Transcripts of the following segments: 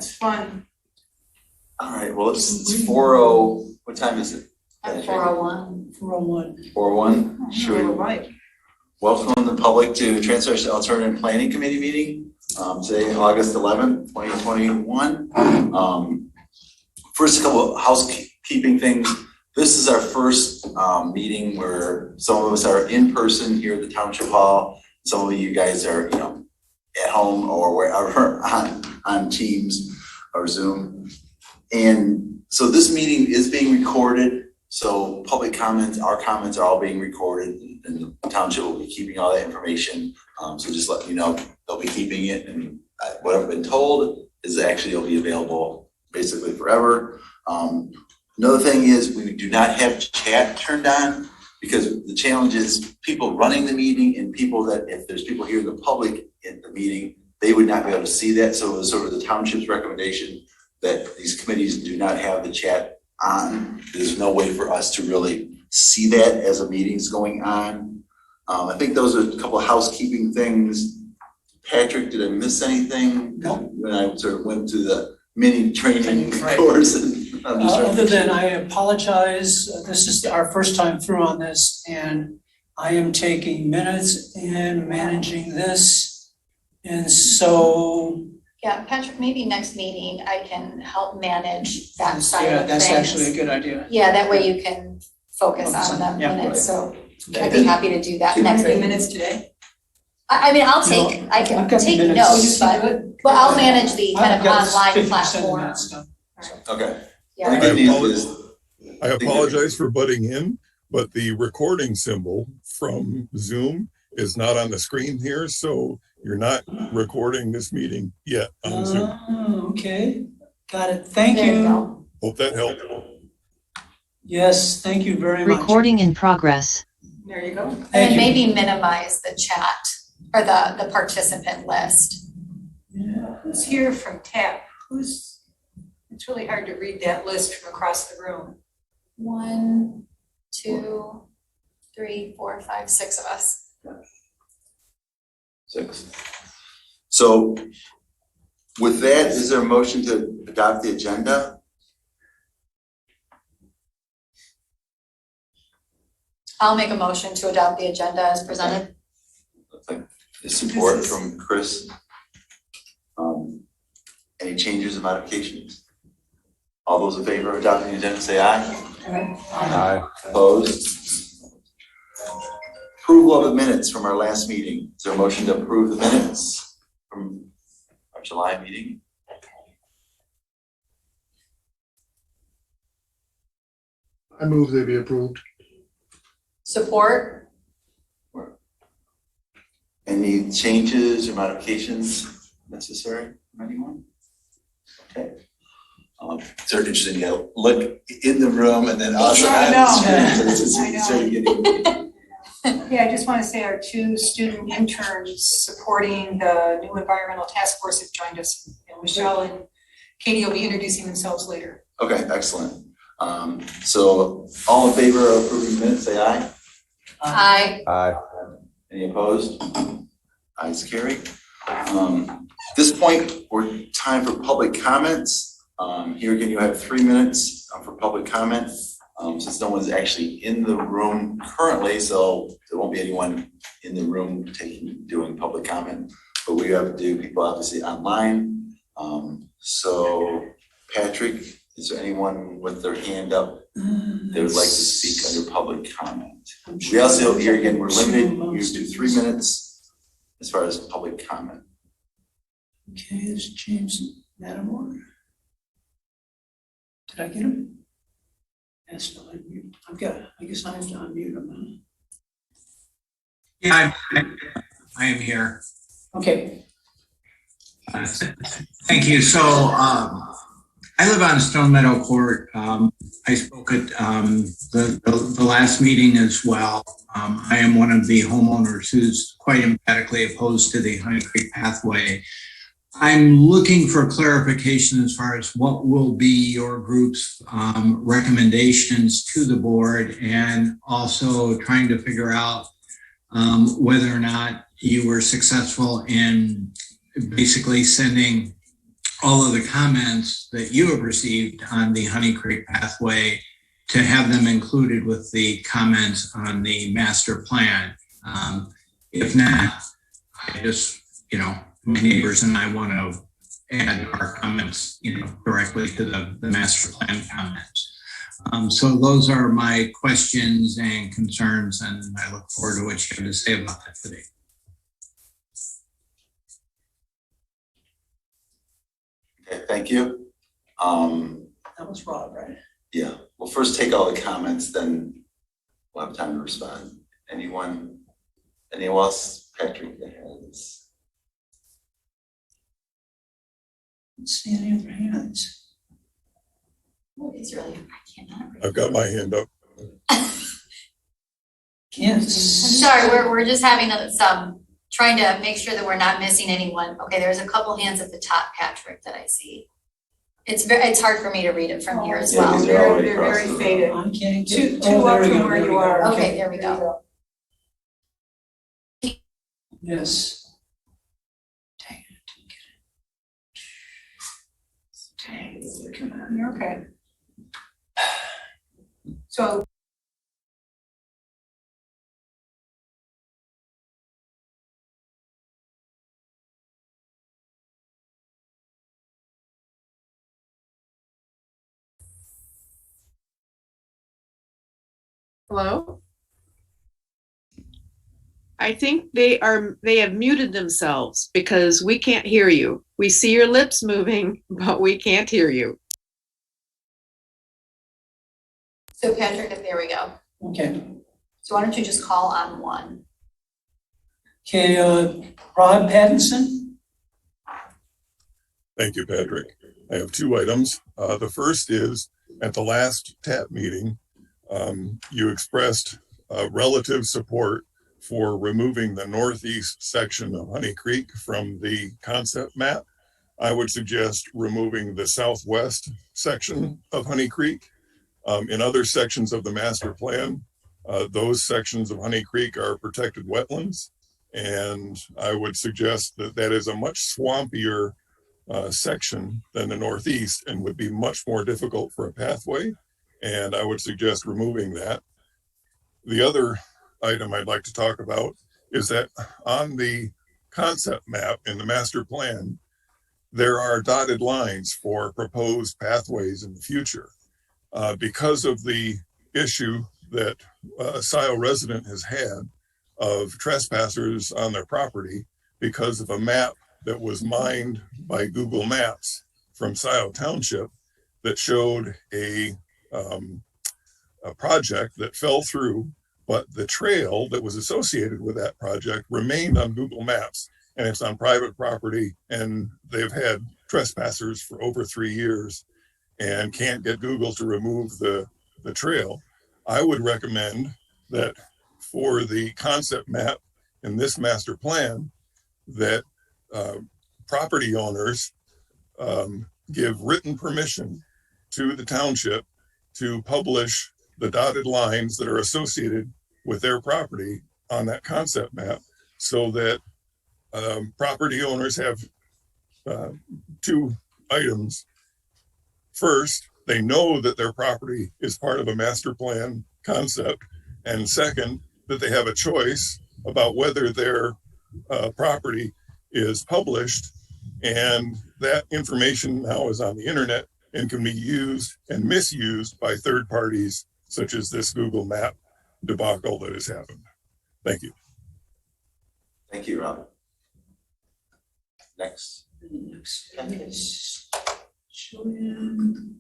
That's fun. All right, well, it's 4:00. What time is it? At 4:01. 401. 4:01. Sure. Right. Welcome the public to Transportation Alternative Planning Committee meeting. Today, August 11th, 2021. First, a couple of housekeeping things. This is our first meeting where some of us are in person here at the Township Hall. Some of you guys are, at home or wherever on Teams or Zoom. And so this meeting is being recorded. So public comments, our comments are all being recorded, and the Township will be keeping all that information. So just let you know, they'll be keeping it, and what I've been told is actually it'll be available basically forever. Another thing is we do not have chat turned on because the challenge is people running the meeting and people that, if there's people here in the public in the meeting, they would not be able to see that. So it was sort of the Township's recommendation that these committees do not have the chat on. There's no way for us to really see that as a meeting's going on. I think those are a couple of housekeeping things. Patrick, did I miss anything? No. When I sort of went to the mini training course. And other than I apologize, this is our first time through on this, and I am taking minutes and managing this. And so Yeah, Patrick, maybe next meeting I can help manage that side of things. yeah, that's actually a good idea. Yeah, that way you can focus on the Yeah, minutes, so Okay. I'd be happy to do that Can next I meeting. minutes today? I mean, I'll No, take, I can I've got the take minutes. notes, but I'll manage the kind I've of got online 50% of platform. that stuff. Okay. Yeah. The good news is I apologize for butting in, but the recording symbol from Zoom is not on the screen here, so you're not recording this meeting yet on Zoom. Oh, okay. Got it. Thank There you you. go. Hope that helped. Yes, thank you very much. Recording in progress. There you go. And Thank then you. maybe minimize the chat or the participant list. Yeah. Who's here from TAP? It's really hard to read that list from across the room. 1, 2, 3, 4, 5, 6 of us. 6. So with that, is there a motion to adopt the agenda? I'll make a motion to adopt the agenda as presented. Looks like the support from Chris. Any changes or modifications? All those in favor of adopting the agenda, say aye. Aye. Opposed? Approval of the minutes from our last meeting. Is there a motion to approve the minutes from our July meeting? I move they be approved. Support? Any changes or modifications necessary from anyone? Okay. It's interesting to look in the room and then also I on know. the screen. It's just I know. sort of getting. Yeah, I just want to say our 2 student interns supporting the new environmental task force have joined us. And Michelle and Katie will be introducing themselves later. Okay, excellent. So all in favor of approving the minutes, say aye. Aye. Aye. Any opposed? Ayes carry. This point, we're time for public comments. Here again, you have 3 minutes for public comment. Since no one's actually in the room currently, so there won't be anyone in the room doing public comment, but we have to do people obviously online. So Patrick, is there anyone with their hand up that would like to speak under public comment? We also, here again, we're limited, we do 3 minutes as far as public comment. Okay, it's James Matamore. Did I get him? Yes, no, I've got, I guess I have to unmute him, Yeah, I am here. huh? Okay. Thank you. So I live on Stone Meadow Court. I spoke at the last meeting as well. I am one of the homeowners who's quite emphatically opposed to the Honey Creek pathway. I'm looking for clarification as far as what will be your group's recommendations to the board, and also trying to figure out whether or not you were successful in basically sending all of the comments that you have received on the Honey Creek pathway to have them included with the comments on the master plan. If not, I just, my neighbors and I want to add our comments, directly to the master plan comments. So those are my questions and concerns, and I look forward to what you have to say about that today. Okay, thank you. That was Rob, right? Yeah, we'll first take all the comments, then we'll have time to respond. Anyone else? Patrick, that has. Don't see any other hands. It's really, I cannot read. I've got my hand up. Can't. I'm sorry, we're just having some, trying to make sure that we're not missing anyone. Okay, there's a couple hands at the top, Patrick, that I see. It's hard for me to read it from here as Yeah, well. these are already They're very across the- faded. I can't Two get. Oh, up there we from go, where there we you go. are. Okay, there we go. Yes. Dang it. Dang it, come on. You're okay. So Hello? I think they have muted themselves because we can't hear you. We see your lips moving, but we can't hear you. So Patrick, there we go. Okay, So why don't you just call on one? okay, Rob Pattinson? Thank you, Patrick. I have two items. The first is, at the last TAP meeting, you expressed relative support for removing the northeast section of Honey Creek from the concept map. I would suggest removing the southwest section of Honey Creek. In other sections of the master plan, those sections of Honey Creek are protected wetlands. And I would suggest that that is a much swampier section than the northeast and would be much more difficult for a pathway. And I would suggest removing that. The other item I'd like to talk about is that on the concept map in the master plan, there are dotted lines for proposed pathways in the future. Because of the issue that a Sico resident has had of trespassers on their property because of a map that was mined by Google Maps from Sico Township that showed a project that fell through, but the trail that was associated with that project remained on Google Maps, and it's on private property, and they've had trespassers for over 3 years and can't get Google to remove the trail. I would recommend that for the concept map in this master plan, that property owners give written permission to the township to publish the dotted lines that are associated with their property on that concept map, so that property owners have two items. First, they know that their property is part of a master plan concept, and second, that they have a choice about whether their property is published, and that information now is on the internet and can be used and misused by third parties, such as this Google Map debacle that has happened. Thank you. Thank you, Rob. Next. Next is Jillian.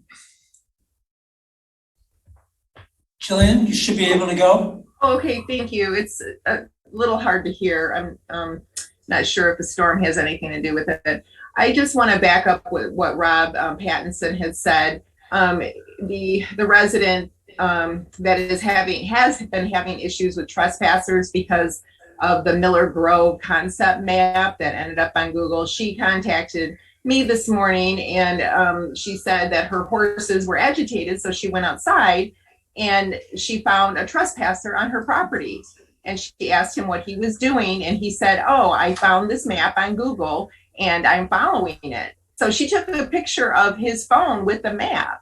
Jillian, you should be able to go. Okay, thank you. It's a little hard to hear. I'm not sure if the storm has anything to do with it. I just want to back up with what Rob Pattinson has said. The resident that has been having issues with trespassers because of the Miller Grove concept map that ended up on Google. She contacted me this morning, and she said that her horses were agitated, so she went outside and she found a trespasser on her property. And she asked him what he was doing, and he said, "Oh, I found this map on Google and I'm following it." So she took a picture of his phone with the map.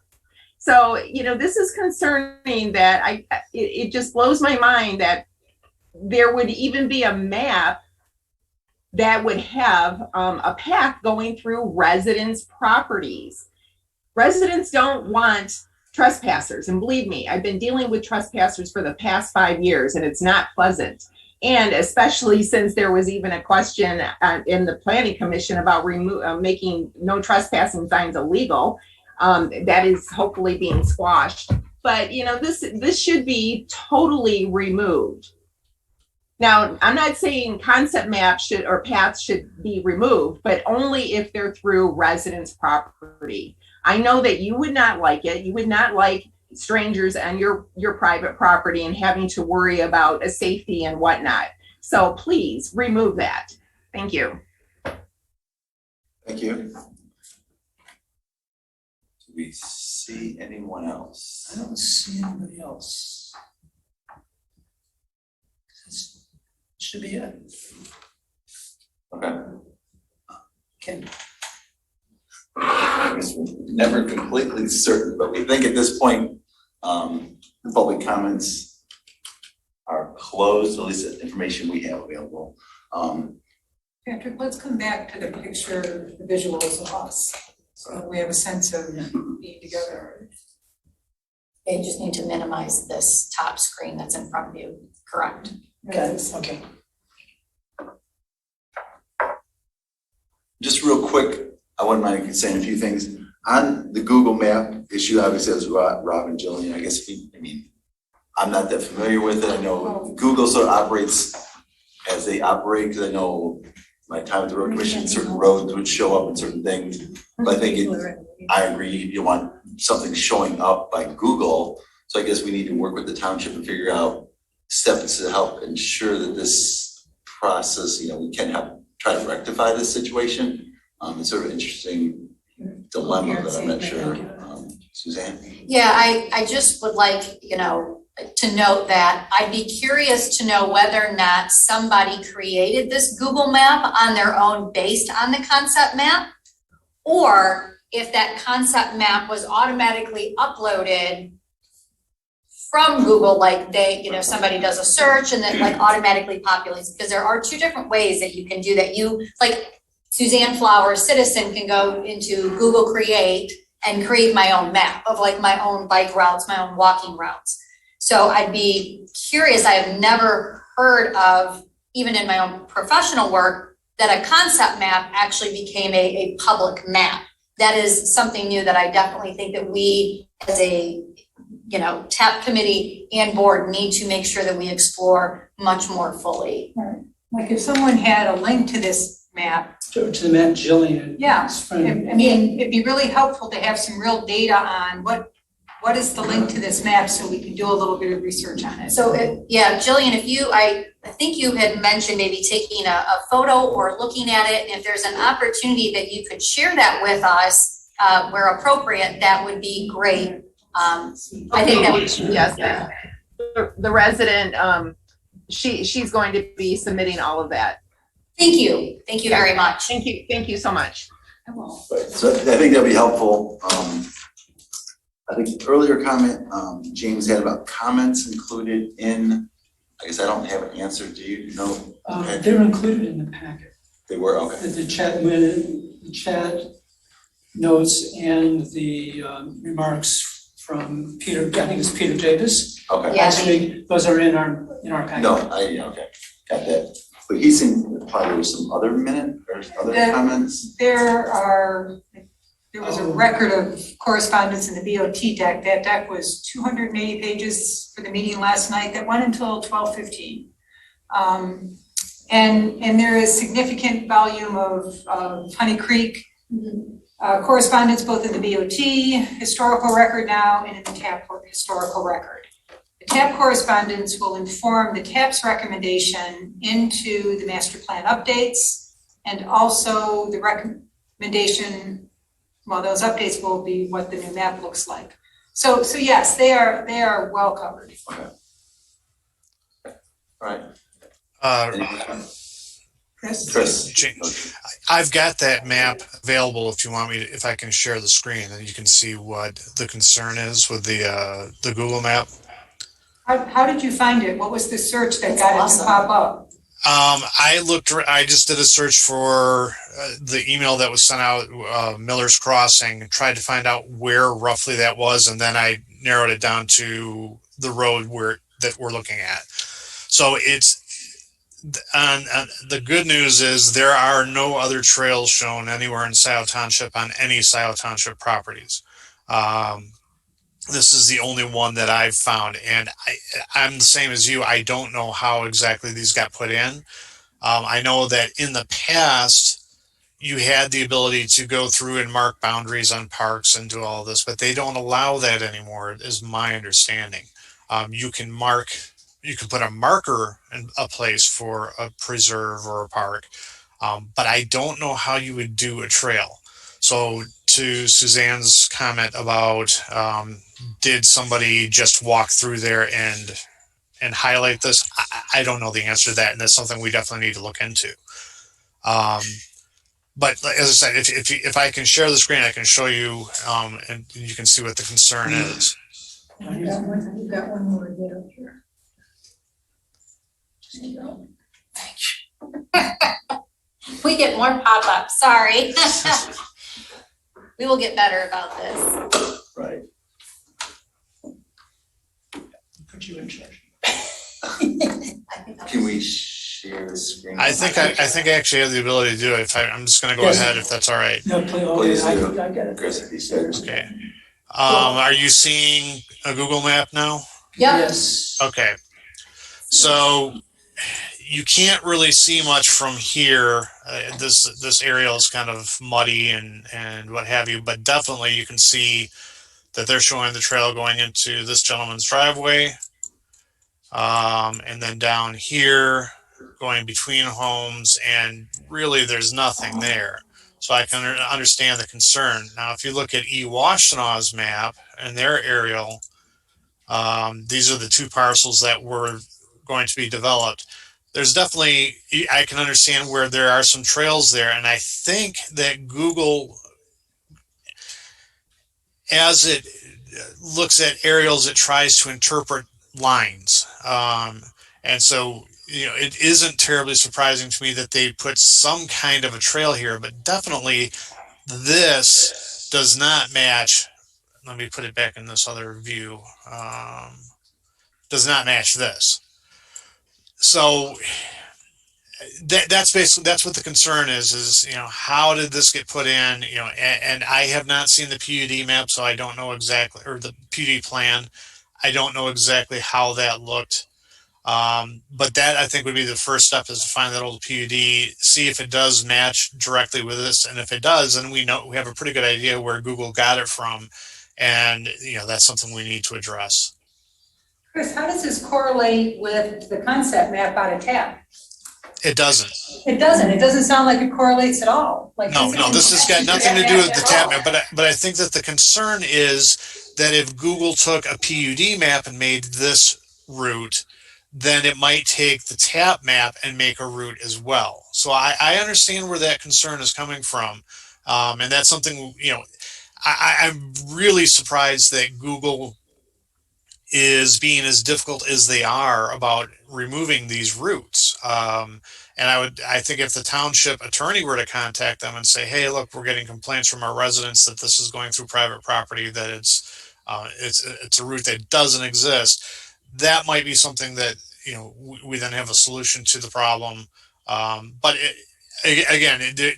So, you know, this is concerning that it just blows my mind that there would even be a map that would have a path going through residents' properties. Residents don't want trespassers. And believe me, I've been dealing with trespassers for the past 5 years, and it's not pleasant. And especially since there was even a question in the planning commission about making no trespassing signs illegal. That is hopefully being squashed. But you know, this should be totally removed. Now, I'm not saying concept maps or paths should be removed, but only if they're through residents' property. I know that you would not like it. You would not like strangers on your private property and having to worry about a safety and whatnot. So please remove that. Thank you. Thank you. Do we see anyone else? I don't see anybody else. This should be it. Okay. Okay. I guess we're never completely certain, but we think at this point, the public comments are closed, at least the information we have available. Patrick, let's come back to the picture, the visuals of us, so we have a sense of being together. They just need to minimize this top screen that's in front of you, correct? Okay. Just real quick, I wouldn't mind saying a few things. On the Google map issue, obviously, as Rob and Jillian, I guess, I'm not that familiar with it. I know Google sort of operates as they operate, because I know my time at the road commission, certain roads would show up in certain things. But I think I agree, you want something showing up by Google. So I guess we need to work with the township and figure out steps to help ensure that this process, we can try to rectify this situation. It's sort of an interesting dilemma that I'm not sure. Suzanne? Yeah, I just would like, to note that I'd be curious to know whether or not somebody created this Google map on their own based on the concept map, or if that concept map was automatically uploaded from Google, like somebody does a search and then like automatically populates, because there are two different ways that you can do that. Suzanne Flower, citizen, can go into Google Create and create my own map of like my own bike routes, my own walking routes. So I'd be curious, I have never heard of, even in my own professional work, that a concept map actually became a public map. That is something new that I definitely think that we as a TAP committee and board need to make sure that we explore much more fully. Right. Like if someone had a link to this map. To the map, Jillian. Yeah, it'd be really helpful to have some real data on what is the link to this map, so we can do a little bit of research on it. So Jillian, I think you had mentioned maybe taking a photo or looking at it, and if there's an opportunity that you could share that with us where appropriate, that would be great. I think that would, yes, the resident, she's going to be submitting all of that. Thank you very much. Thank you so much. Right. So I think that'd be helpful. I think the earlier comment James had about comments included in, I guess I don't have an answer. Do you know? They were included in the packet. They were, okay. The chat notes and the remarks from Peter, I think it's Peter Davis. Okay. Yeah. Actually, those are in our packet. No, okay, got that. But he seemed probably there was some other minute or other comments. There was a record of correspondence in the BOT deck. That deck was 280 pages for the meeting last night. That went until 12:15. And there is significant volume of Honey Creek correspondence, both in the BOT historical record now and in the TAP historical record. The TAP correspondence will inform the TAP's recommendation into the master plan updates, and also the recommendation. Well, those updates will be what the new map looks like. So yes, they are well covered. Okay. All right. Chris. I've got that map available if you want me to, if I can share the screen, and you can see what the concern is with the Google map. How did you find it? What was the search that That's got it to awesome. pop up? I just did a search for the email that was sent out, Miller's Crossing, and tried to find out where roughly that was, and then I narrowed it down to the road that we're looking at. So it's, and the good news is there are no other trails shown anywhere in Scioto Township on any Scioto Township properties. This is the only one that I've found, and I'm the same as you. I don't know how exactly these got put in. I know that in the past, you had the ability to go through and mark boundaries on parks and do all this, but they don't allow that anymore, is my understanding. You can put a marker in a place for a preserve or a park, but I don't know how you would do a trail. So to Suzanne's comment about did somebody just walk through there and highlight this? I don't know the answer to that, and that's something we definitely need to look into. But as I said, if I can share the screen, I can show you, and you can see what the concern is. You've got one more there here. We get more pop-ups, sorry. We will get better about this. Right. Put you in charge. Can we share the screen? I think I actually have the ability to do it. I'm just going to go Yes. ahead if that's all right. No, Please I do. got it. Chris, if you said. Okay. Are you seeing a Google map now? Yep. Yes. Okay. So you can't really see much from here. This aerial is kind of muddy and what have you, but definitely you can see that they're showing the trail going into this gentleman's driveway. And then down here going between homes, and really there's nothing there. So I can understand the concern. Now, if you look at Washtenaws map and their aerial, these are the two parcels that were going to be developed. There's definitely, I can understand where there are some trails there, and I think that Google, as it looks at aerials, it tries to interpret lines. And so, it isn't terribly surprising to me that they put some kind of a trail here, but definitely this does not match. Let me put it back in this other view. Does not match this. So that's what the concern is, how did this get put in, and I have not seen the PUD map, so I don't know exactly, or the PUD plan. I don't know exactly how that looked. But that, I think, would be the first step, is to find that old PUD, see if it does match directly with this. And if it does, then we have a pretty good idea where Google got it from. And, that's something we need to address. Chris, how does this correlate with the concept map out of TAP? It doesn't. It doesn't. It doesn't sound like it correlates at all. No, this has got nothing to do with the TAP map. But I think that the concern is that if Google took a PUD map and made this route, then it might take the TAP map and make a route as well. So I understand where that concern is coming from. And that's something, I'm really surprised that Google is being as difficult as they are about removing these routes. And I think if the township attorney were to contact them and say, hey, look, we're getting complaints from our residents that this is going through private property, that it's a route that doesn't exist, that might be something that, we then have a solution to the problem. But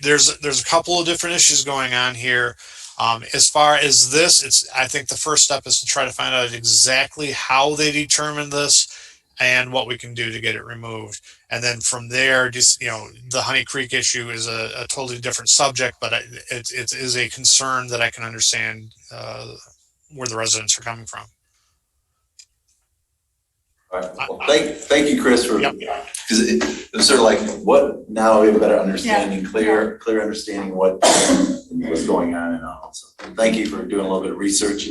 there's a couple of different issues going on here. As far as this, I think the first step is to try to find out exactly how they determined this and what we can do to get it removed. And then from there, just, the Honey Creek issue is a totally different subject, but it is a concern that I can understand where the residents are coming from. All right. Well, thank you, Chris, for, Yep. because it was sort of like, what, now we have a better understanding, clear understanding what was going on and all. So thank you for doing a little bit of research,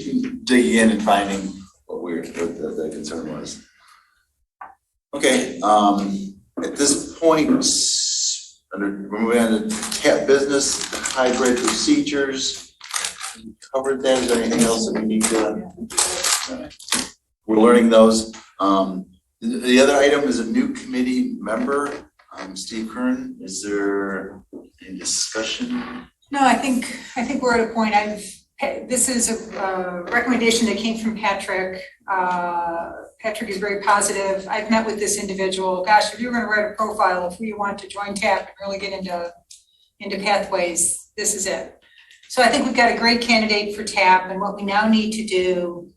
digging in and finding what the concern was. Okay, at this point, We're moving on to TAP business, hybrid procedures. We covered that. Is there anything else that we need to? We're learning those. The other item is a new committee member, Steve Kern. Is there any discussion? No, I think we're at a point. This is a recommendation that came from Patrick. Patrick is very positive. I've met with this individual. Gosh, if you were going to write a profile of who you want to join TAP and really get into pathways, this is it. So I think we've got a great candidate for TAP, and what we now need to do,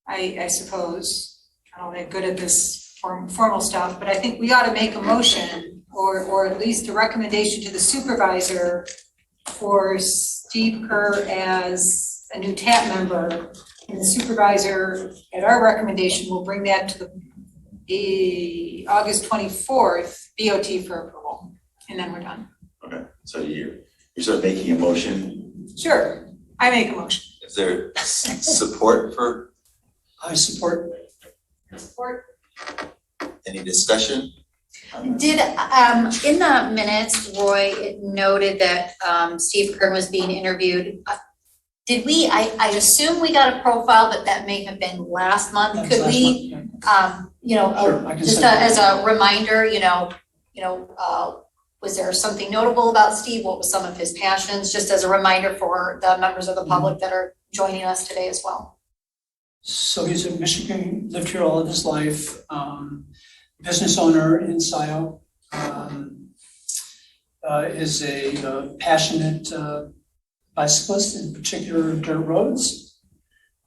I suppose, I'm not good at this formal stuff, but I think we ought to make a motion or at least a recommendation to the supervisor for Steve Kerr as a new TAP member. And the supervisor, at our recommendation, will bring that to the August 24th BOT for approval, and then we're done. Okay, so you're sort of making a motion. Sure, I make a motion. Is there support for? I support. Support. Any discussion? Did, in the minutes, Roy, it noted that Steve Kern was being interviewed. Did we, I assume we got a profile, but that may have been last month. That was Could last we, month, Sure, I can just send as a reminder, was there something notable about Steve? What was some of his passions? Just as a reminder for the members of the public that are joining us today as well. So he's in Michigan, lived here all of his life, business owner in Sico, is a passionate bicyclist, in particular dirt roads.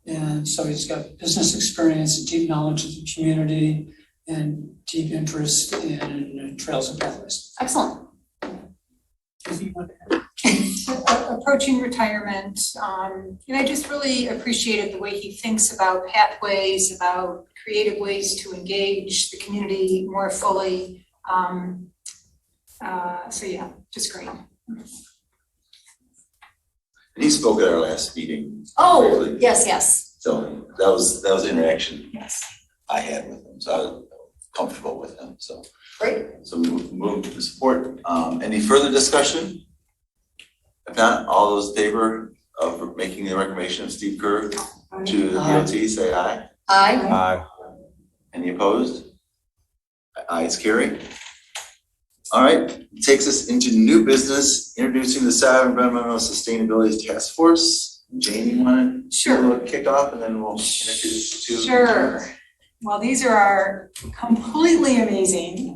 And so he's got business experience, deep knowledge of the community, and deep interest in trails and pathways. Excellent. Approaching retirement, and I just really appreciated the way he thinks about pathways, about creative ways to engage the community more fully. So yeah, just great. And he spoke at our last meeting. Oh, briefly. yes. So that was the interaction Yes. I had with him. So I was comfortable with him. So Great. so we move to support. Any further discussion? If not, all those in favor of making the recommendation of Steve Kerr to the Aye. DOT, say aye. Aye. Any opposed? Ayes carry. All right, takes us into new business, introducing the Southern Environmental Sustainability Task Force. Jane, you want to Sure. kick off and then we'll introduce the two? Sure. Well, these are our completely amazing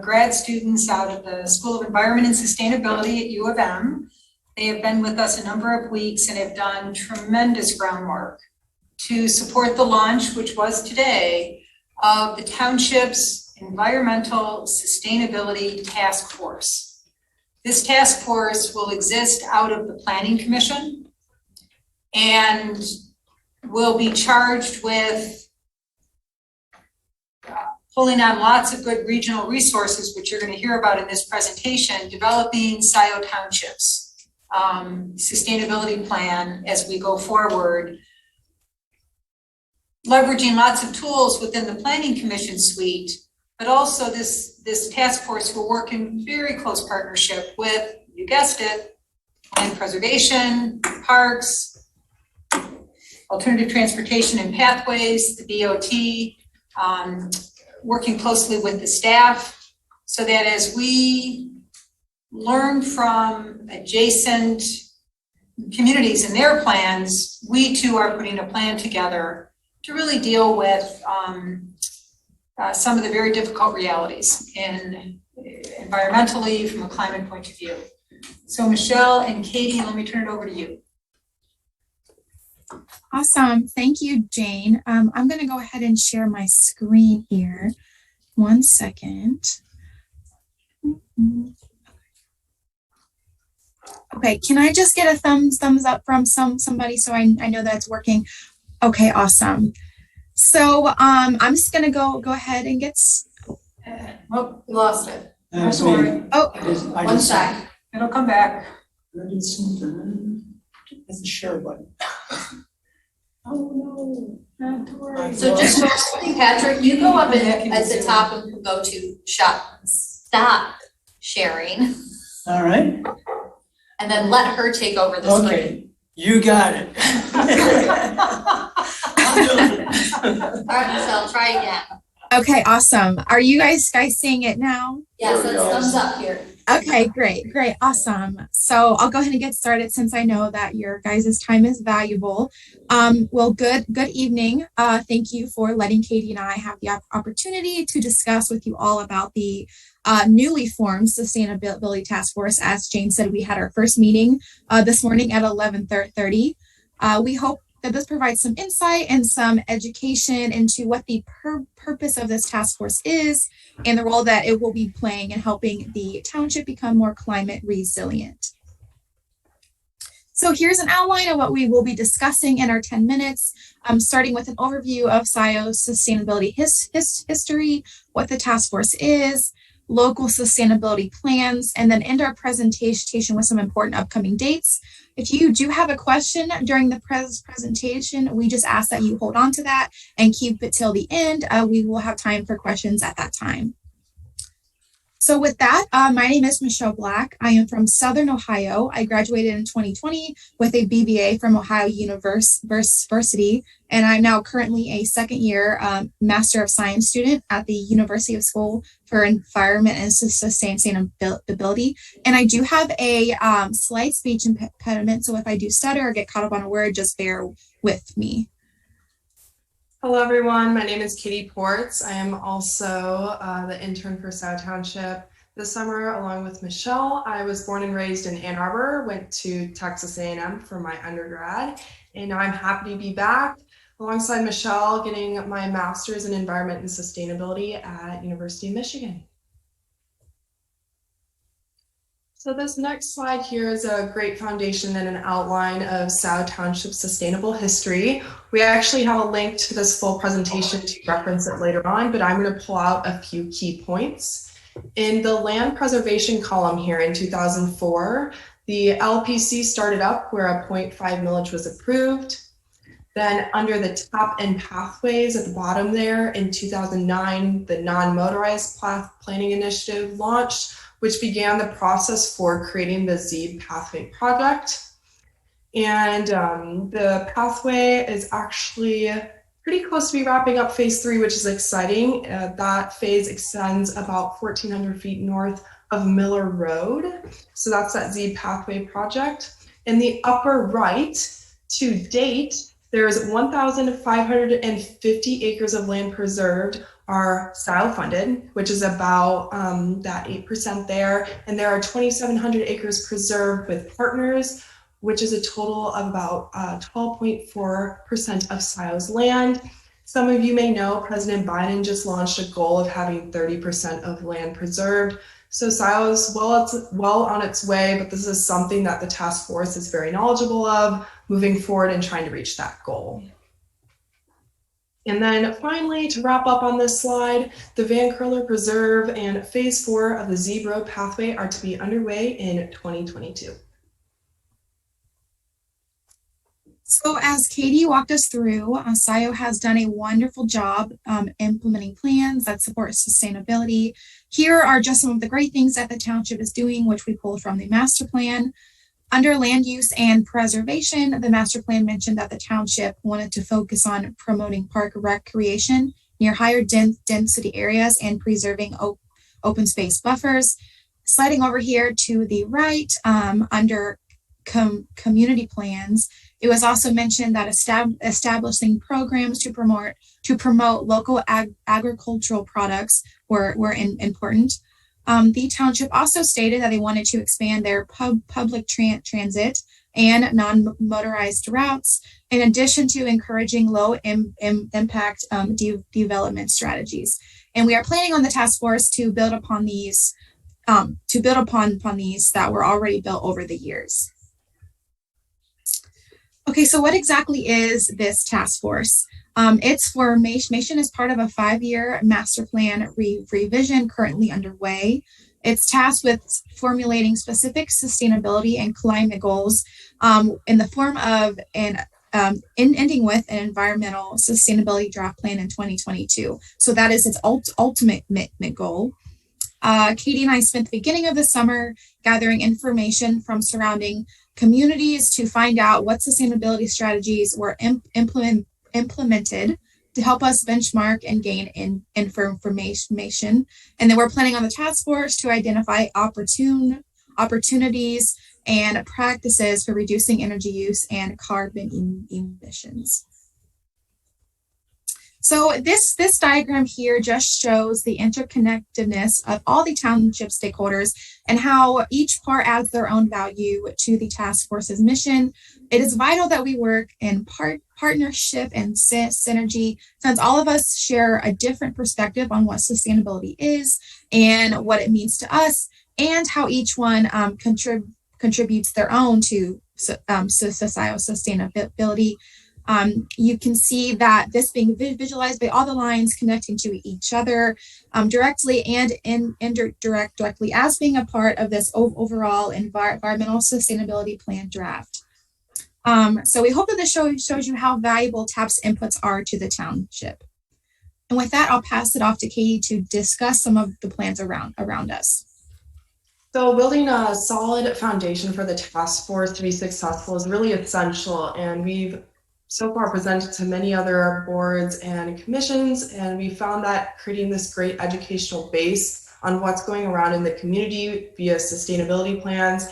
grad students out of the School of Environment and Sustainability at U of M. They have been with us a number of weeks and have done tremendous groundwork to support the launch, which was today, of the Township's Environmental Sustainability Task Force. This task force will exist out of the Planning Commission and will be charged with pulling on lots of good regional resources, which you're going to hear about in this presentation, developing Sico Township's sustainability plan as we go forward, leveraging lots of tools within the Planning Commission suite, but also this task force will work in very close partnership with, you guessed it, land preservation, parks, alternative transportation and pathways, the BOT, working closely with the staff so that as we learn from adjacent communities and their plans, we too are putting a plan together to really deal with some of the very difficult realities environmentally from a climate point of view. So Michelle and Katie, let me turn it over to you. Awesome. Thank you, Jane. I'm going to go ahead and share my screen here. 1 second. Okay, can I just get a thumbs up from somebody so I know that's working? Okay, awesome. So I'm just going to go ahead and get. Oh, we lost it. I'm sorry. Oh, One sec. It'll come back. I did something. It's a share button. Oh no, not to worry. So just Patrick, you go up at the top and go to stop. sharing, All right, and then let her take over the screen. okay, you got it. All right, Michelle, try again. Okay, awesome. Are you guys seeing it now? Yes, that's thumbs up here. Okay, great, awesome. So I'll go ahead and get started since I know that your guys' time is valuable. Well, good evening. Thank you for letting Katie and I have the opportunity to discuss with you all about the newly formed Sustainability Task Force. As Jane said, we had our first meeting this morning at 11:30. We hope that this provides some insight and some education into what the purpose of this task force is and the role that it will be playing in helping the township become more climate resilient. So here's an outline of what we will be discussing in our 10 minutes, starting with an overview of SIO's sustainability history, what the task force is, local sustainability plans, and then end our presentation with some important upcoming dates. If you do have a question during the presentation, we just ask that you hold on to that and keep it till the end. We will have time for questions at that time. So with that, my name is Michelle Black. I am from Southern Ohio. I graduated in 2020 with a BBA from Ohio University, and I'm now currently a second year Master of Science student at the University of School for Environment and Sustainability. And I do have a slight speech impediment, so if I do stutter or get caught up on a word, just bear with me. Hello, everyone. My name is Katie Ports. I am also the intern for South Township this summer, along with Michelle. I was born and raised in Ann Arbor, went to Texas A&M for my undergrad, and now I'm happy to be back alongside Michelle, getting my master's in environment and sustainability at University of Michigan. So this next slide here is a great foundation and an outline of South Township's sustainable history. We actually have a link to this full presentation to reference it later on, but I'm going to pull out a few key points. In the land preservation column here in 2004, the LPC started up where a 0.5 millage was approved. Then under the tap and pathways at the bottom there in 2009, the non-motorized path planning initiative launched, which began the process for creating the ZEEB pathway project. And the pathway is actually pretty close to be wrapping up phase 3, which is exciting. That phase extends about 1,400 feet north of Miller Road. So that's that ZEEB pathway project. In the upper right, to date, there's 1,550 acres of land preserved are SIO funded, which is about that 8% there. And there are 2,700 acres preserved with partners, which is a total of about 12.4% of SIO's land. Some of you may know President Biden just launched a goal of having 30% of land preserved. So SIO is well on its way, but this is something that the task force is very knowledgeable of moving forward and trying to reach that goal. And then finally, to wrap up on this slide, the Van Curler Preserve and phase 4 of the ZEEB Road pathway are to be underway in 2022. So as Katie walked us through, SIO has done a wonderful job implementing plans that support sustainability. Here are just some of the great things that the township is doing, which we pulled from the master plan. Under land use and preservation, the master plan mentioned that the township wanted to focus on promoting park recreation near higher density areas and preserving open space buffers. Sliding over here to the right, under community plans, it was also mentioned that establishing programs to promote local agricultural products were important. The township also stated that they wanted to expand their public transit and non-motorized routes, in addition to encouraging low impact development strategies. And we are planning on the task force to build upon these that were already built over the years. Okay, so what exactly is this task force? Its formation is part of a 5-year master plan revision currently underway. It's tasked with formulating specific sustainability and climate goals in the form of ending with an environmental sustainability draft plan in 2022. So that is its ultimate goal. Katie and I spent the beginning of the summer gathering information from surrounding communities to find out what sustainability strategies were implemented to help us benchmark and gain information. And then we're planning on the task force to identify opportunities and practices for reducing energy use and carbon emissions. So this diagram here just shows the interconnectedness of all the township stakeholders and how each part adds their own value to the task force's mission. It is vital that we work in partnership and synergy, since all of us share a different perspective on what sustainability is and what it means to us, and how each one contributes their own to societal sustainability. You can see that this being visualized by all the lines connecting to each other directly and indirectly as being a part of this overall environmental sustainability plan draft. So we hope that this shows you how valuable TAP's inputs are to the township. And with that, I'll pass it off to Katie to discuss some of the plans around us. So building a solid foundation for the task force to be successful is really essential, and we've so far presented to many other boards and commissions, and we found that creating this great educational base on what's going around in the community via sustainability plans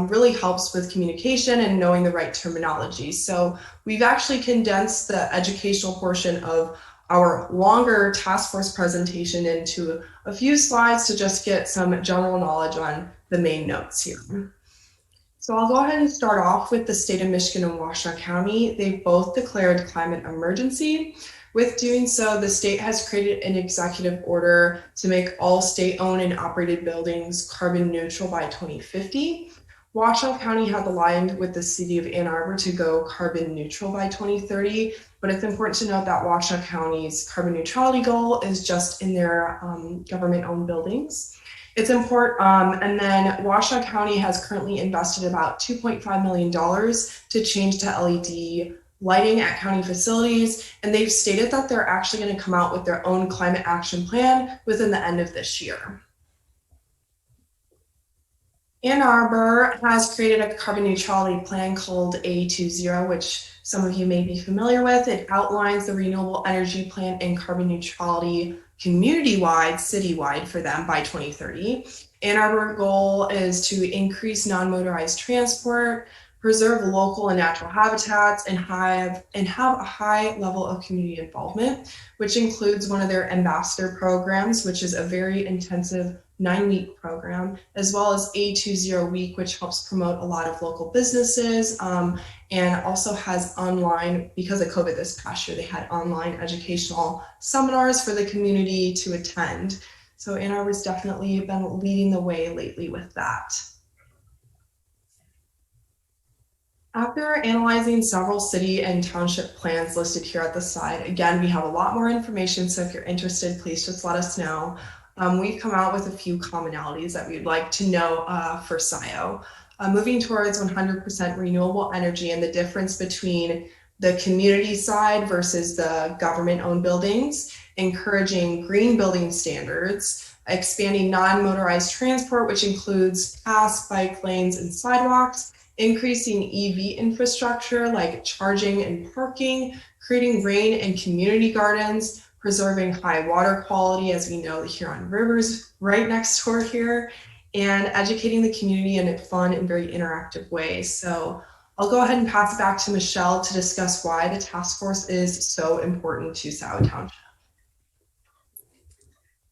really helps with communication and knowing the right terminology. So we've actually condensed the educational portion of our longer task force presentation into a few slides to just get some general knowledge on the main notes here. So I'll go ahead and start off with the state of Michigan and Washoe County. They both declared climate emergency. With doing so, the state has created an executive order to make all state-owned and operated buildings carbon neutral by 2050. Washoe County had aligned with the city of Ann Arbor to go carbon neutral by 2030, but it's important to note that Washoe County's carbon neutrality goal is just in their government-owned buildings. It's important, and then Washoe County has currently invested about $2.5 million to change to LED lighting at county facilities, and they've stated that they're actually going to come out with their own climate action plan within the end of this year. Ann Arbor has created a carbon neutrality plan called A20, which some of you may be familiar with. It outlines the renewable energy plan and carbon neutrality community-wide, citywide for them by 2030. Ann Arbor goal is to increase non-motorized transport, preserve local and natural habitats, and have a high level of community involvement, which includes one of their ambassador programs, which is a very intensive 9-week program, as well as A20 Week, which helps promote a lot of local businesses, and also has online, because of COVID this past year, they had online educational seminars for the community to attend. So Ann Arbor's definitely been leading the way lately with that. After analyzing several city and township plans listed here at the side, again, we have a lot more information, so if you're interested, please just let us know. We've come out with a few commonalities that we'd like to know for SIO. Moving towards 100% renewable energy and the difference between the community side versus the government-owned buildings, encouraging green building standards, expanding non-motorized transport, which includes paths, bike lanes, and sidewalks, increasing EV infrastructure like charging and parking, creating rain and community gardens, preserving high water quality, as we know the Huron River's right next door here, and educating the community in a fun and very interactive way. So I'll go ahead and pass it back to Michelle to discuss why the task force is so important to Sico Township.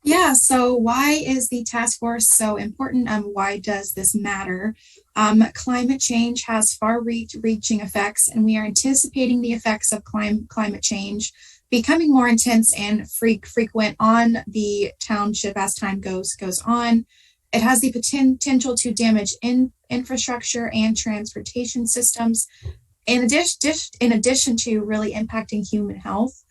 Yeah, so why is the task force so important? Why does this matter? Climate change has far-reaching effects, and we are anticipating the effects of climate change becoming more intense and frequent on the township as time goes on. It has the potential to damage infrastructure and transportation systems, in addition to really impacting human health.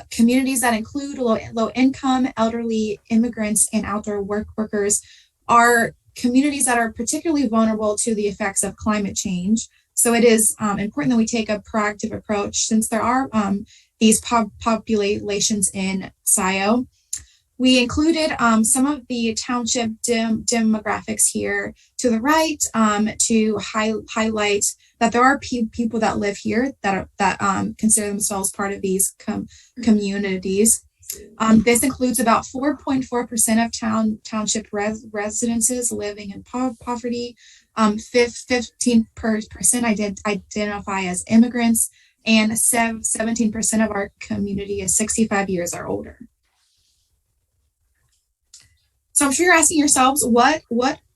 Communities that include low income, elderly, immigrants, and outdoor workers are communities that are particularly vulnerable to the effects of climate change. So it is important that we take a proactive approach, since there are these populations in SIO. We included some of the township demographics here to the right to highlight that there are people that live here that consider themselves part of these communities. This includes about 4.4% of township residences living in poverty. 15% identify as immigrants, and 17% of our community is 65 years or older. So I'm sure you're asking yourselves, what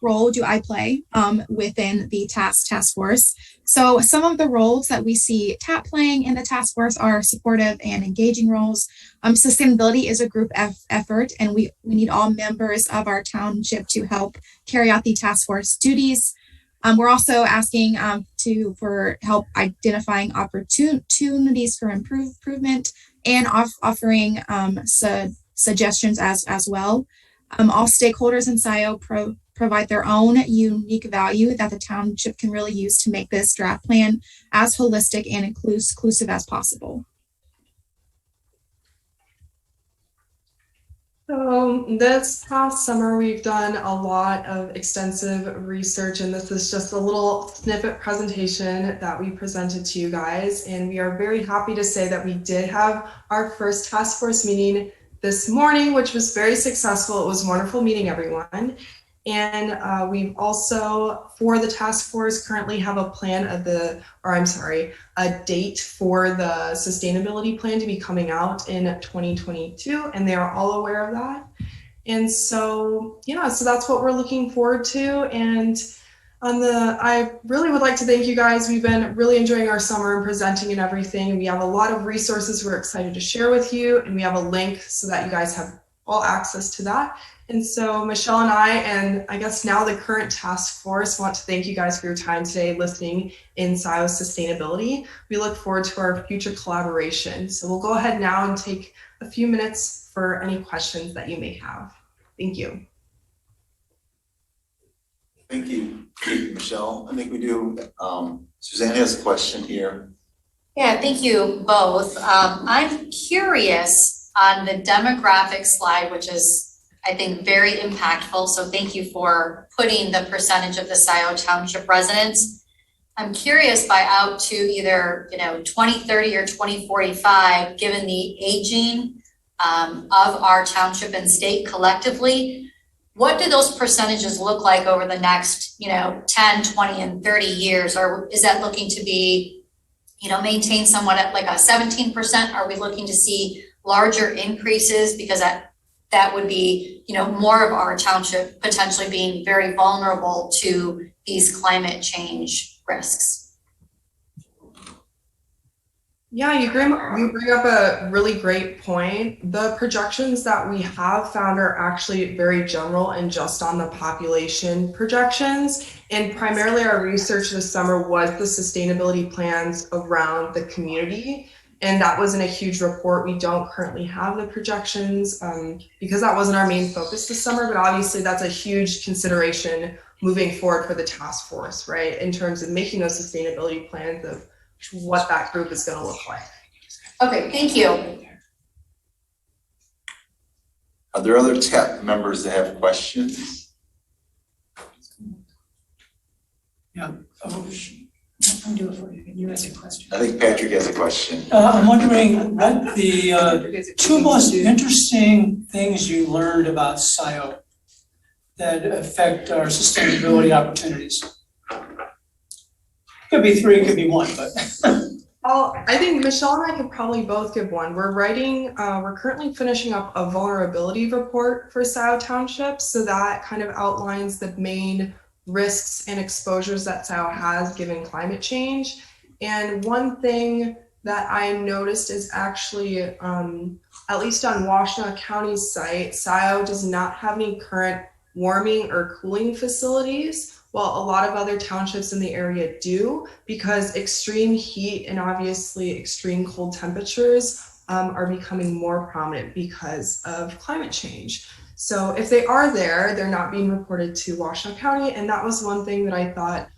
role do I play within the task force? So some of the roles that we see TAP playing in the task force are supportive and engaging roles. Sustainability is a group effort, and we need all members of our township to help carry out the task force duties. We're also asking for help identifying opportunities for improvement and offering suggestions as well. All stakeholders in SIO provide their own unique value that the township can really use to make this draft plan as holistic and inclusive as possible. So this past summer, we've done a lot of extensive research, and this is just a little snippet presentation that we presented to you guys. And we are very happy to say that we did have our first task force meeting this morning, which was very successful. It was wonderful meeting everyone. And we've also, for the task force, currently have a date for the sustainability plan to be coming out in 2022, and they are all aware of that. And so, yeah, so that's what we're looking forward to. And I really would like to thank you guys. We've been really enjoying our summer and presenting and everything. We have a lot of resources we're excited to share with you, and we have a link so that you guys have all access to that. And so Michelle and I guess now the current task force, want to thank you guys for your time today listening in SIO Sustainability. We look forward to our future collaboration. So we'll go ahead now and take a few minutes for any questions that you may have. Thank you. Thank you, Michelle. I think we do. Suzanne has a question here. Yeah, thank you both. I'm curious on the demographic slide, which is, I think, very impactful. So thank you for putting the percentage of the SIO Township residents. I'm curious by out to either 2030 or 2045, given the aging of our township and state collectively, what do those percentages look like over the next 10, 20, and 30 years? Or is that looking to be maintain somewhat at like a 17%? Are we looking to see larger increases, because that would be, more of our township potentially being very vulnerable to these climate change risks? Yeah, you bring up a really great point. The projections that we have found are actually very general and just on the population projections. And primarily our research this summer was the sustainability plans around the community. And that wasn't a huge report. We don't currently have the projections because that wasn't our main focus this summer, but obviously that's a huge consideration moving forward for the task force, right? In terms of making those sustainability plans of what that group is going to look like. Okay, thank you. Are there other TAP members that have questions? Yeah. I'll do it for you. You ask a question. I think Patrick has a question. I'm wondering what the two most interesting things you learned about SIO that affect our sustainability opportunities. Could be three, could be one, but. I think Michelle and I could probably both give one. We're currently finishing up a vulnerability report for SIO Township. So that kind of outlines the main risks and exposures that SIO has given climate change. And one thing that I noticed is actually, at least on Washtenaw County's site, SIO does not have any current warming or cooling facilities, while a lot of other townships in the area do, because extreme heat and obviously extreme cold temperatures are becoming more prominent because of climate change. So if they are there, they're not being reported to Washtenaw County. And that was one thing that I thought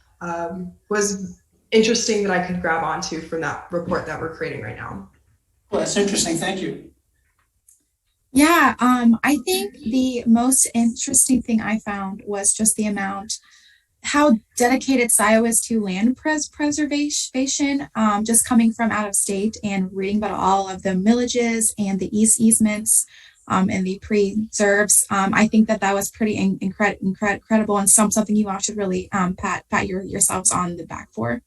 was interesting that I could grab onto from that report that we're creating right now. Well, that's interesting. Thank you. Yeah, I think the most interesting thing I found was just the amount, how dedicated SIO is to land preservation, just coming from out of state and reading about all of the millages and the easements, and the preserves. I think that was pretty incredible and something you all should really pat yourselves on the back for.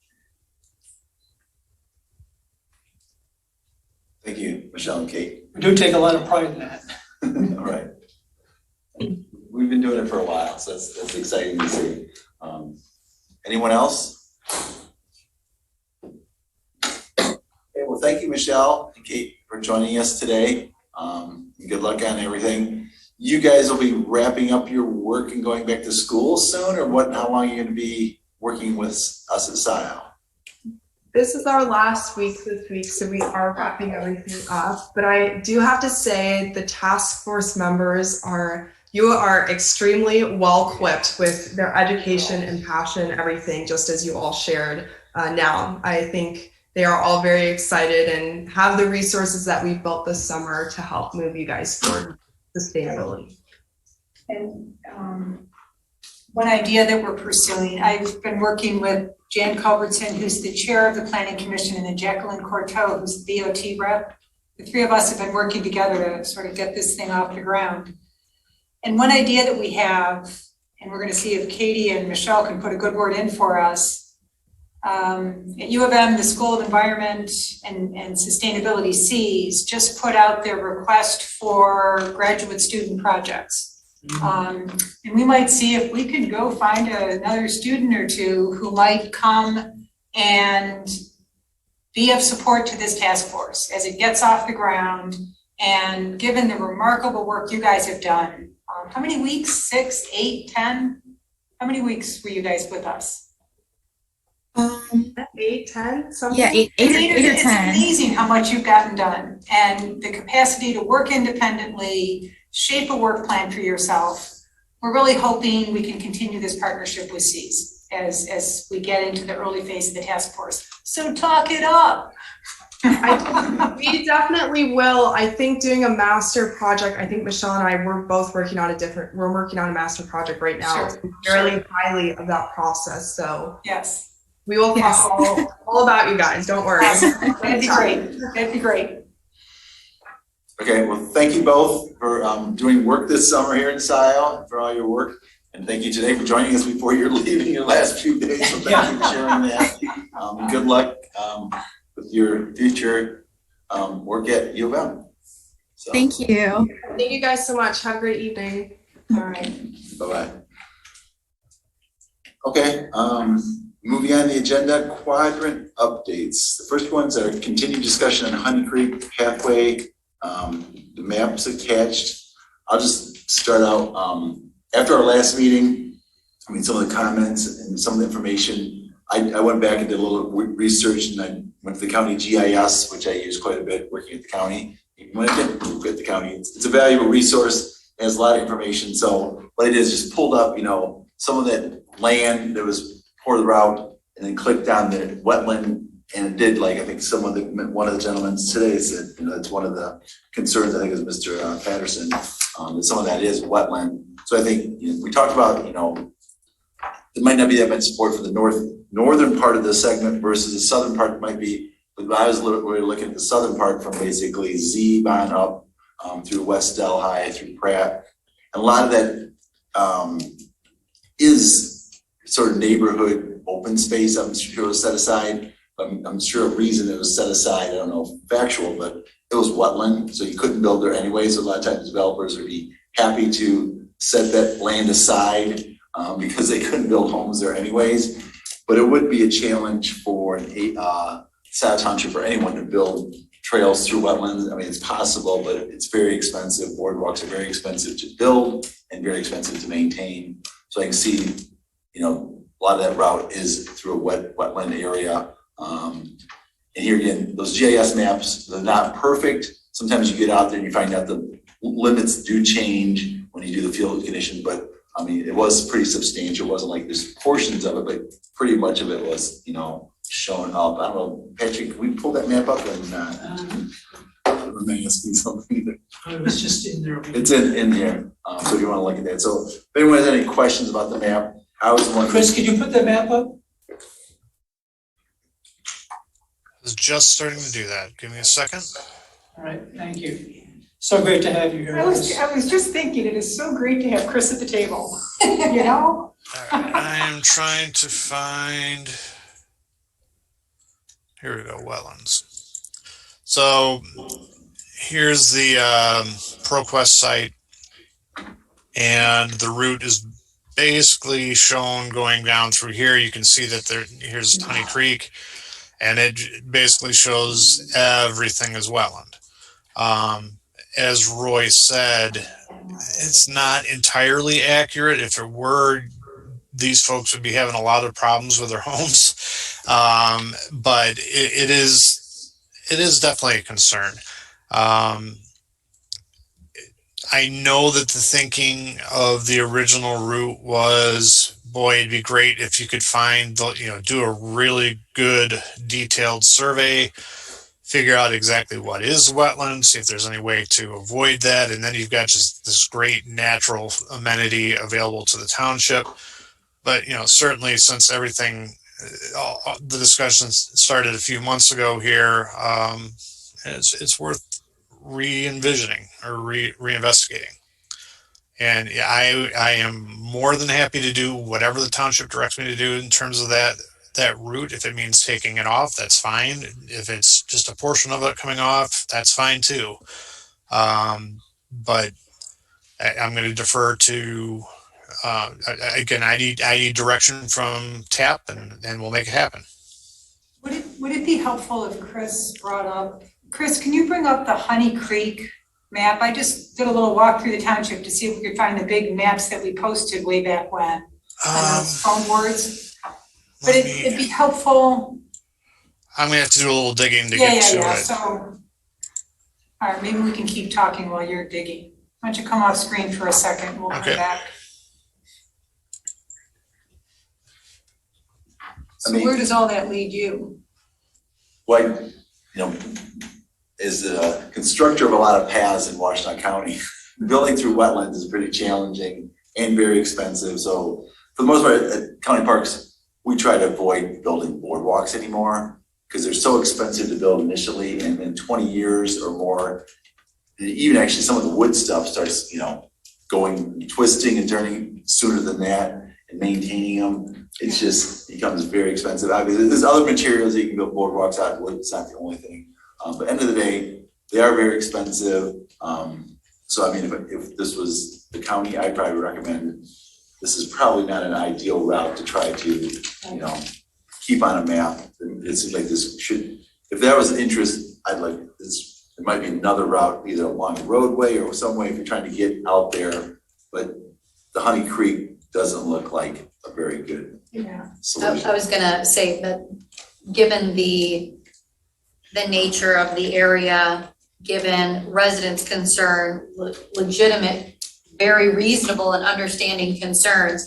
Thank you, Michelle and Kate. We do take a lot of pride in that. All right. We've been doing it for a while, so that's exciting to see. Anyone else? Okay, well, thank you, Michelle and Kate, for joining us today. Good luck on everything. You guys will be wrapping up your work and going back to school soon, or what? How long are you going to be working with us at SIO? This is our last week this week, so we are wrapping everything up. But I do have to say the task force members you are extremely well equipped with their education and passion, everything, just as you all shared now. I think they are all very excited and have the resources that we've built this summer to help move you guys toward sustainability. And one idea that we're pursuing, I've been working with Jan Culbertson, who's the chair of the Planning Commission, and then Jacqueline Courteau, who's the DOT rep. The three of us have been working together to sort of get this thing off the ground. And one idea that we have, and we're going to see if Katie and Michelle can put a good word in for us. At U of M, the School of Environment and Sustainability Cs just put out their request for graduate student projects. And we might see if we could go find another student or two who might come and be of support to this task force as it gets off the ground. And given the remarkable work you guys have done, how many weeks? 6, 8, 10? How many weeks were you guys with us? 8, 10, something? Yeah, 8 or 10. It's amazing how much you've gotten done, and the capacity to work independently, shape a work plan for yourself. We're really hoping we can continue this partnership with Cs as we get into the early phase of the task force. So talk it up. We definitely will. I think doing a master project, I think Michelle and I, we're working on a master project right now. Sure. Fairly highly of that process. So Yes. we will talk all about you guys. Don't worry. That'd be great. That'd be great. Okay, well, thank you both for doing work this summer here in SIO and for all your work. And thank you today for joining us before you're leaving your last few days. So thank you for sharing that. Good luck with your future work at U of M. So, Thank you. Thank you guys so much. Have a great evening. All right. Bye-bye. Okay, moving on the agenda, quadrant updates. The first ones are continued discussion on Honey Creek Pathway. The maps attached. I'll just start out. After our last meeting, some of the comments and some of the information, I went back and did a little research, and I went to the county GIS, which I use quite a bit working at the county. When I didn't work at the county, it's a valuable resource. It has a lot of information. So what I did is just pulled up, some of that land that was part of the route, and then clicked on the wetland. And it did, I think one of the gentlemen today said, that's one of the concerns, I think, is Mr. Patterson, that some of that is wetland. So I think we talked about, there might not be that much support for the northern part of the segment versus the southern part might be, but I was really looking at the southern part from basically Z-Bon up through West Delhi, through Pratt. And a lot of that is sort of neighborhood open space, I'm sure, was set aside. I'm sure a reason it was set aside, I don't know if factual, but it was wetland, so you couldn't build there anyway. So a lot of times developers would be happy to set that land aside because they couldn't build homes there anyways. But it would be a challenge for Sico Township for anyone to build trails through wetlands. I mean, it's possible, but it's very expensive. Boardwalks are very expensive to build and very expensive to maintain. So I can see, a lot of that route is through a wetland area. And here again, those GIS maps, they're not perfect. Sometimes you get out there and you find out the limits do change when you do the field condition, but it was pretty substantial. It wasn't like there's portions of it, but pretty much of it was, showing up. I don't know, Patrick, can we pull that map up and I don't remember asking something either. It was just in there. It's in here, so if you wanna look at that. So if anyone has any questions about the map, I was wondering. Chris, could you put that map up? I was just starting to do that. Give me a second. All right, thank you. So great to have you here. I was just thinking, it is so great to have Chris at the table, you know? All right, I am trying to find. Here we go, wetlands. So here's the ProQuest site, and the route is basically shown going down through here. You can see that here's Honey Creek, and it basically shows everything as wetland. As Roy said, it's not entirely accurate. If it were, these folks would be having a lot of problems with their homes. But it is definitely a concern. I know that the thinking of the original route was, boy, it'd be great if you could find, do a really good detailed survey, figure out exactly what is wetland, see if there's any way to avoid that, and then you've got just this great natural amenity available to the township. But, certainly since everything, the discussions started a few months ago here, it's worth re-envisioning or reinvestigating. And I am more than happy to do whatever the township directs me to do in terms of that route. If it means taking it off, that's fine. If it's just a portion of it coming off, that's fine too. But I'm going to defer to, again, I need direction from TAP, and we'll make it happen. Would it be helpful if Chris brought up, Chris, can you bring up the Honey Creek map? I just did a little walk through the township to see if we could find the big maps that we posted way back when. On those phone boards. But it'd be helpful. I'm gonna have to do a little digging to get to it. So, all right, maybe we can keep talking while you're digging. Why don't you come off screen for a second? We'll come back. So where does all that lead you? Well, as a constructor of a lot of paths in Washington County, building through wetlands is pretty challenging and very expensive. So for the most part, at county parks, we try to avoid building boardwalks anymore because they're so expensive to build initially, and in 20 years or more, even actually some of the wood stuff starts, twisting and turning sooner than that, and maintaining them, it just becomes very expensive. Obviously, there's other materials that you can build boardwalks out of wood. It's not the only thing. But end of the day, they are very expensive. So I mean, if this was the county, I'd probably recommend, this is probably not an ideal route to try to, keep on a map. It seems like this should, if there was an interest, I'd like this, there might be another route, either along the roadway or some way if you're trying to get out there. But the Honey Creek doesn't look like a very good solution. I was gonna say that given the nature of the area, given residents' concern, legitimate, very reasonable and understanding concerns,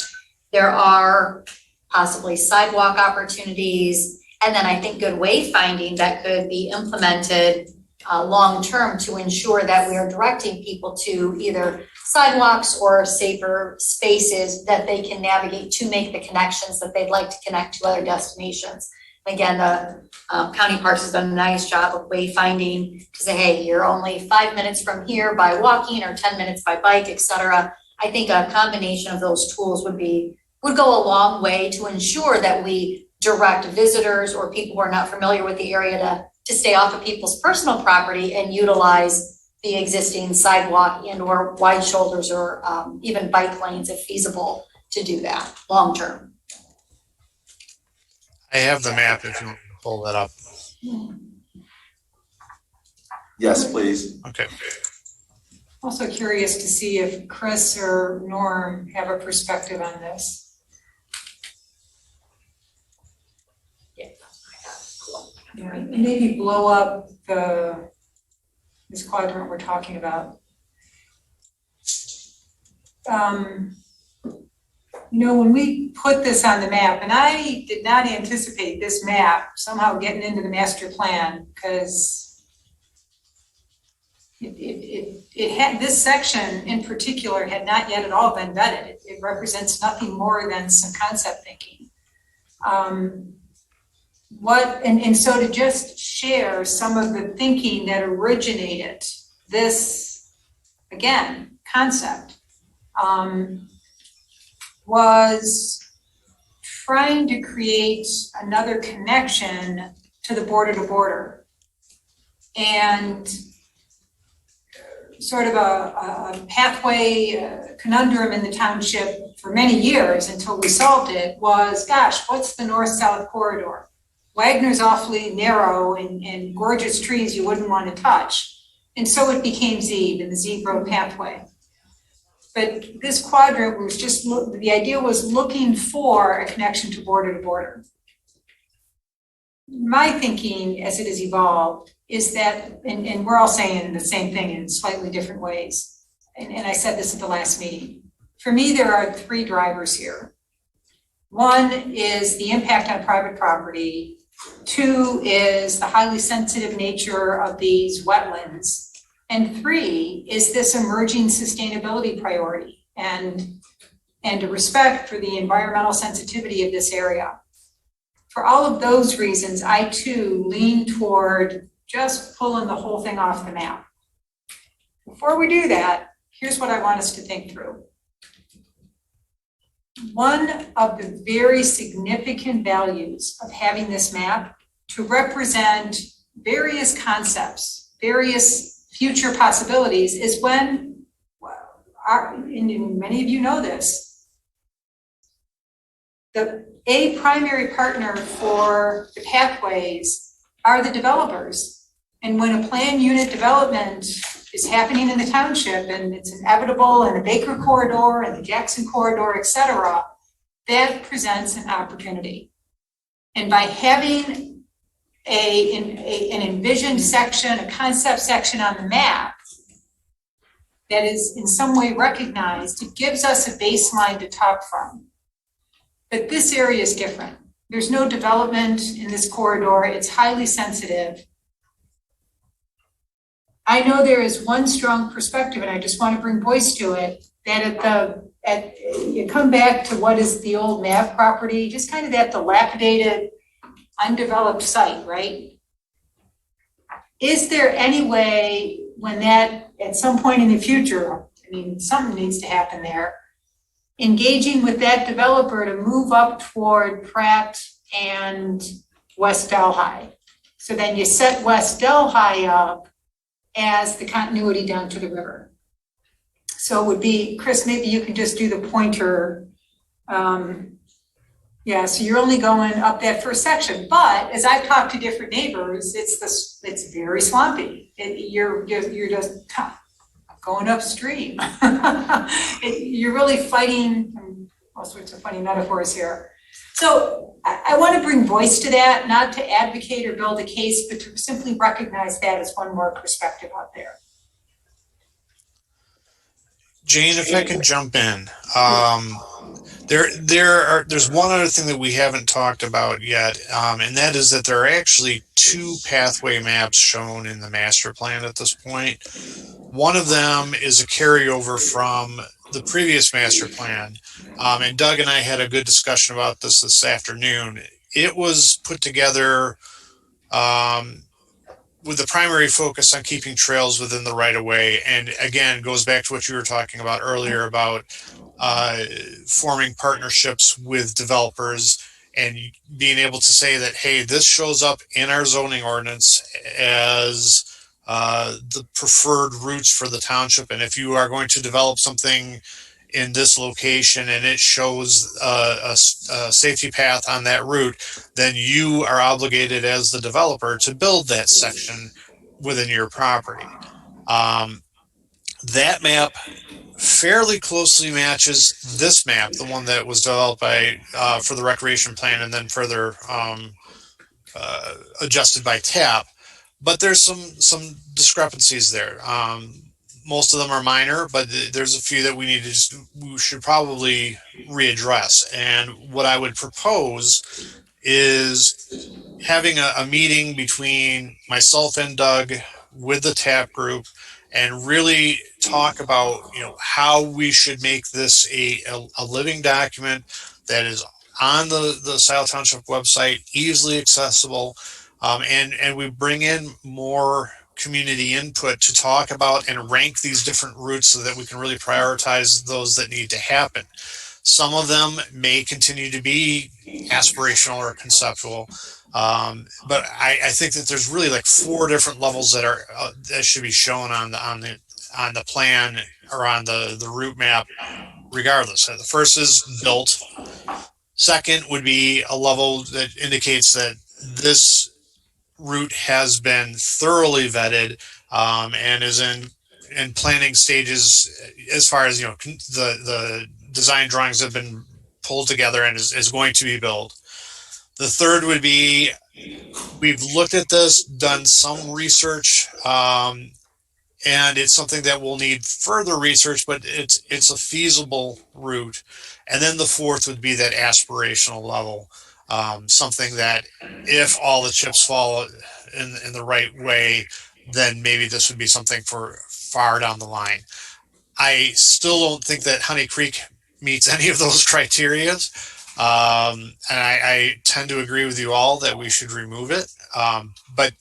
there are possibly sidewalk opportunities, and then I think good wayfinding that could be implemented long-term to ensure that we are directing people to either sidewalks or safer spaces that they can navigate to make the connections that they'd like to connect to other destinations. Again, the county parks has done a nice job of wayfinding to say, hey, you're only 5 minutes from here by walking or 10 minutes by bike, et cetera. I think a combination of those tools would go a long way to ensure that we direct visitors or people who are not familiar with the area to stay off of people's personal property and utilize the existing sidewalk and or wide shoulders or even bike lanes if feasible to do that long term. I have the map if you want to pull that up. Yes, please. Okay. Also curious to see if Chris or Norm have a perspective on this. Yeah, and maybe blow up this quadrant we're talking about. When we put this on the map, and I did not anticipate this map somehow getting into the master plan, because it had, this section in particular had not yet at all been vetted. It represents nothing more than some concept thinking. And so to just share some of the thinking that originated this, again, concept, was trying to create another connection to the border to border. And sort of a pathway conundrum in the township for many years until we solved it was, gosh, what's the north-south corridor? Wagner's awfully narrow and gorgeous trees you wouldn't want to touch. And so it became Zeeb and the Zeeb Road pathway. But this quadrant was just, the idea was looking for a connection to border. My thinking as it has evolved is that, and we're all saying the same thing in slightly different ways. And I said this at the last meeting. For me, there are three drivers here. One is the impact on private property. Two is the highly sensitive nature of these wetlands. And three is this emerging sustainability priority and a respect for the environmental sensitivity of this area. For all of those reasons, I too lean toward just pulling the whole thing off the map. Before we do that, here's what I want us to think through. One of the very significant values of having this map to represent various concepts, various future possibilities is when, and many of you know this, a primary partner for the pathways are the developers. And when a planned unit development is happening in the township and it's inevitable in the Baker corridor and the Jackson corridor, et cetera, that presents an opportunity. And by having an envisioned section, a concept section on the map that is in some way recognized, it gives us a baseline to talk from. But this area is different. There's no development in this corridor. It's highly sensitive. I know there is one strong perspective, and I just want to bring voice to it, that you come back to what is the old Mav property, just kind of that dilapidated, undeveloped site, right? Is there any way when that, at some point in the future, I mean, something needs to happen there, engaging with that developer to move up toward Pratt and West Delhi? So then you set West Delhi up as the continuity down to the river. So it would be, Chris, maybe you can just do the pointer. Yeah, so you're only going up that first section, but as I've talked to different neighbors, it's very swampy. You're just going upstream. You're really fighting all sorts of funny metaphors here. So I want to bring voice to that, not to advocate or build a case, but to simply recognize that as one more perspective out there. Jane, if I could jump in. There's one other thing that we haven't talked about yet, and that is that there are actually two pathway maps shown in the master plan at this point. One of them is a carryover from the previous master plan, and Doug and I had a good discussion about this afternoon. It was put together with the primary focus on keeping trails within the right-of-way, and again, goes back to what you were talking about earlier about forming partnerships with developers and being able to say that, hey, this shows up in our zoning ordinance as the preferred routes for the township. And if you are going to develop something in this location and it shows a safety path on that route, then you are obligated as the developer to build that section within your property. That map fairly closely matches this map, the one that was developed by for the recreation plan and then further adjusted by TAP. But there's some discrepancies there. Most of them are minor, but there's a few that we should probably readdress. And what I would propose is having a meeting between myself and Doug with the TAP group and really talk about, how we should make this a living document that is on the Scioto Township website, easily accessible, and we bring in more community input to talk about and rank these different routes so that we can really prioritize those that need to happen. Some of them may continue to be aspirational or conceptual, but I think that there's really like 4 different levels that are that should be shown on the plan or on the route map, regardless. The first is built. Second would be a level that indicates that this route has been thoroughly vetted and is in planning stages as far as the design drawings have been pulled together and is going to be built. The third would be we've looked at this, done some research, and it's something that will need further research, but it's a feasible route. And then the fourth would be that aspirational level, something that if all the chips fall in the right way, then maybe this would be something for far down the line. I still don't think that Honey Creek meets any of those criteria. And I tend to agree with you all that we should remove it. But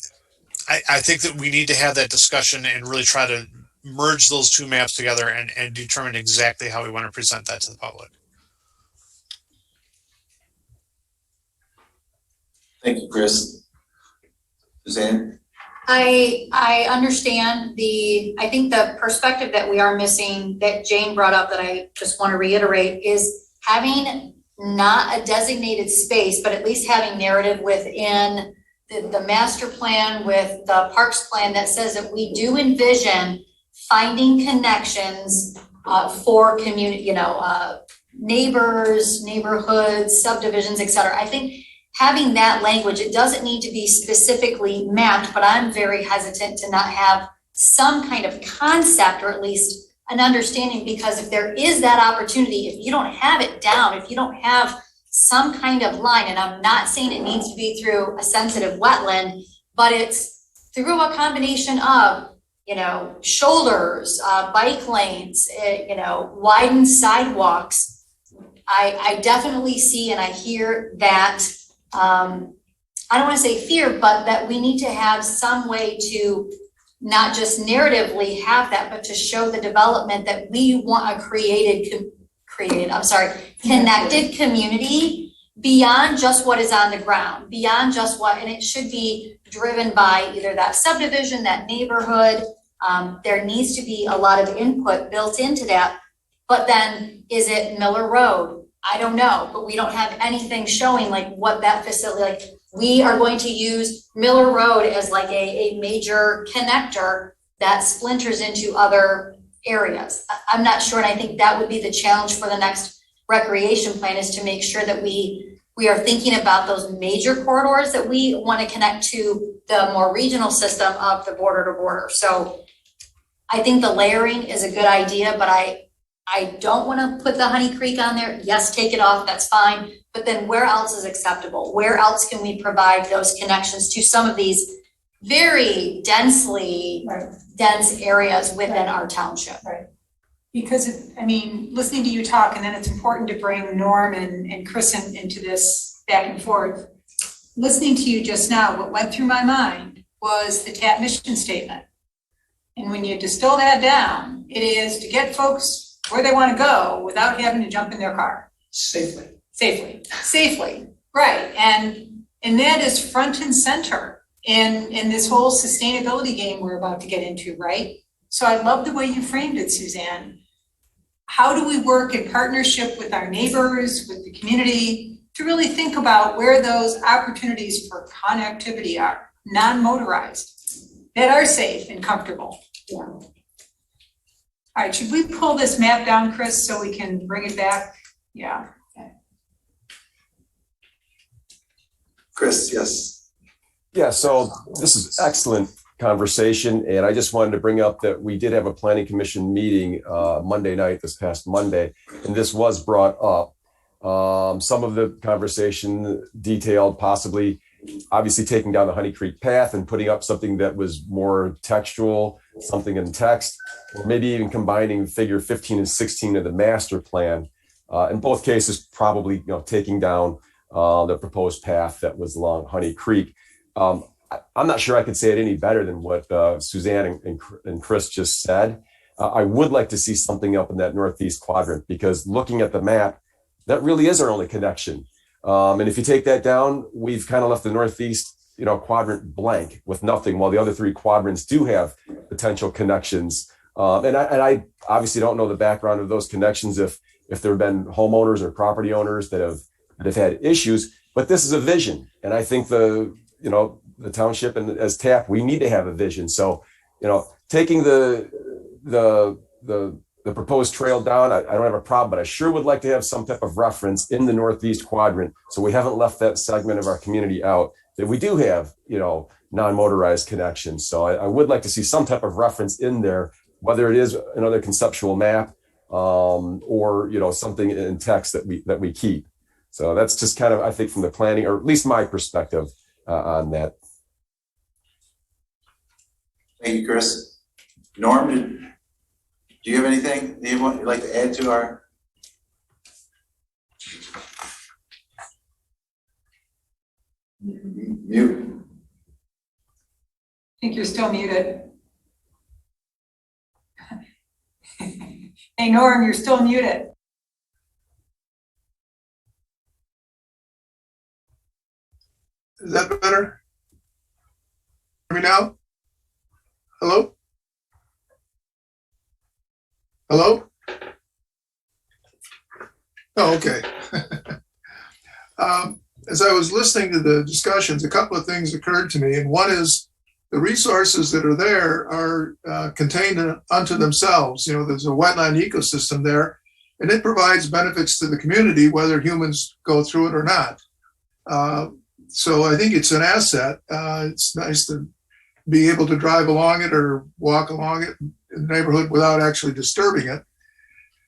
I think that we need to have that discussion and really try to merge those 2 maps together and determine exactly how we want to present that to the public. Thank you, Chris. Suzanne? I understand I think the perspective that we are missing that Jane brought up that I just want to reiterate is having not a designated space, but at least having narrative within the master plan with the parks plan that says that we do envision finding connections for community, neighbors, neighborhoods, subdivisions, et cetera. I think having that language, it doesn't need to be specifically mapped, but I'm very hesitant to not have some kind of concept or at least an understanding, because if there is that opportunity, if you don't have it down, if you don't have some kind of line, and I'm not saying it needs to be through a sensitive wetland, but it's through a combination of, shoulders, bike lanes, widened sidewalks. I definitely see and I hear that, I don't want to say fear, but that we need to have some way to not just narratively have that, but to show the development that we want a connected community beyond just what is on the ground, beyond just and it should be driven by either that subdivision, that neighborhood. There needs to be a lot of input built into that. But then is it Miller Road? I don't know, but we don't have anything showing like what that facility, we are going to use Miller Road as like a major connector that splinters into other areas. I'm not sure, and I think that would be the challenge for the next recreation plan, is to make sure that we are thinking about those major corridors that we want to connect to the more regional system of the border to border. So I think the layering is a good idea, but I don't want to put the Honey Creek on there. Yes, take it off, that's fine. But then where else is acceptable? Where else can we provide those connections to some of these very densely dense areas within our township? Right. Because, listening to you talk, and then it's important to bring Norm and Chris into this back and forth. Listening to you just now, what went through my mind was the TAP mission statement. And when you distill that down, it is to get folks where they want to go without having to jump in their car. Safely. Safely, right. And that is front and center in this whole sustainability game we're about to get into, right? So I love the way you framed it, Suzanne. How do we work in partnership with our neighbors, with the community, to really think about where those opportunities for connectivity are, non-motorized, that are safe and comfortable? Yeah. All right, should we pull this map down, Chris, so we can bring it back? Yeah. Chris, yes. Yeah, so this is excellent conversation, and I just wanted to bring up that we did have a planning commission meeting Monday night, this past Monday, and this was brought up. Some of the conversation detailed possibly obviously taking down the Honey Creek path and putting up something that was more textual, something in text, or maybe even combining figure 15 and 16 of the master plan. In both cases, probably taking down the proposed path that was along Honey Creek. I'm not sure I could say it any better than what Suzanne and Chris just said. I would like to see something up in that northeast quadrant, because looking at the map, that really is our only connection. And if you take that down, we've kind of left the northeast, quadrant blank with nothing, while the other three quadrants do have potential connections. And I obviously don't know the background of those connections, if there have been homeowners or property owners that have had issues, but this is a vision. And I think the township and as TAP, we need to have a vision. So, taking the proposed trail down, I don't have a problem, but I sure would like to have some type of reference in the northeast quadrant, so we haven't left that segment of our community out, that we do have, non-motorized connections. So I would like to see some type of reference in there, whether it is another conceptual map, or something in text that we keep. So that's just kind of, I think, from the planning, or at least my perspective on that. Thank you, Chris. Norm, do you have anything that you'd like to add to our? Mute. I think you're still muted. Hey, Norm, you're still muted. Is that better? Hear me now? Hello? Hello? Oh, okay. As I was listening to the discussions, a couple of things occurred to me, and one is the resources that are there are contained unto themselves. There's a wetland ecosystem there, and it provides benefits to the community, whether humans go through it or not. So I think it's an asset. It's nice to be able to drive along it or walk along it in the neighborhood without actually disturbing it.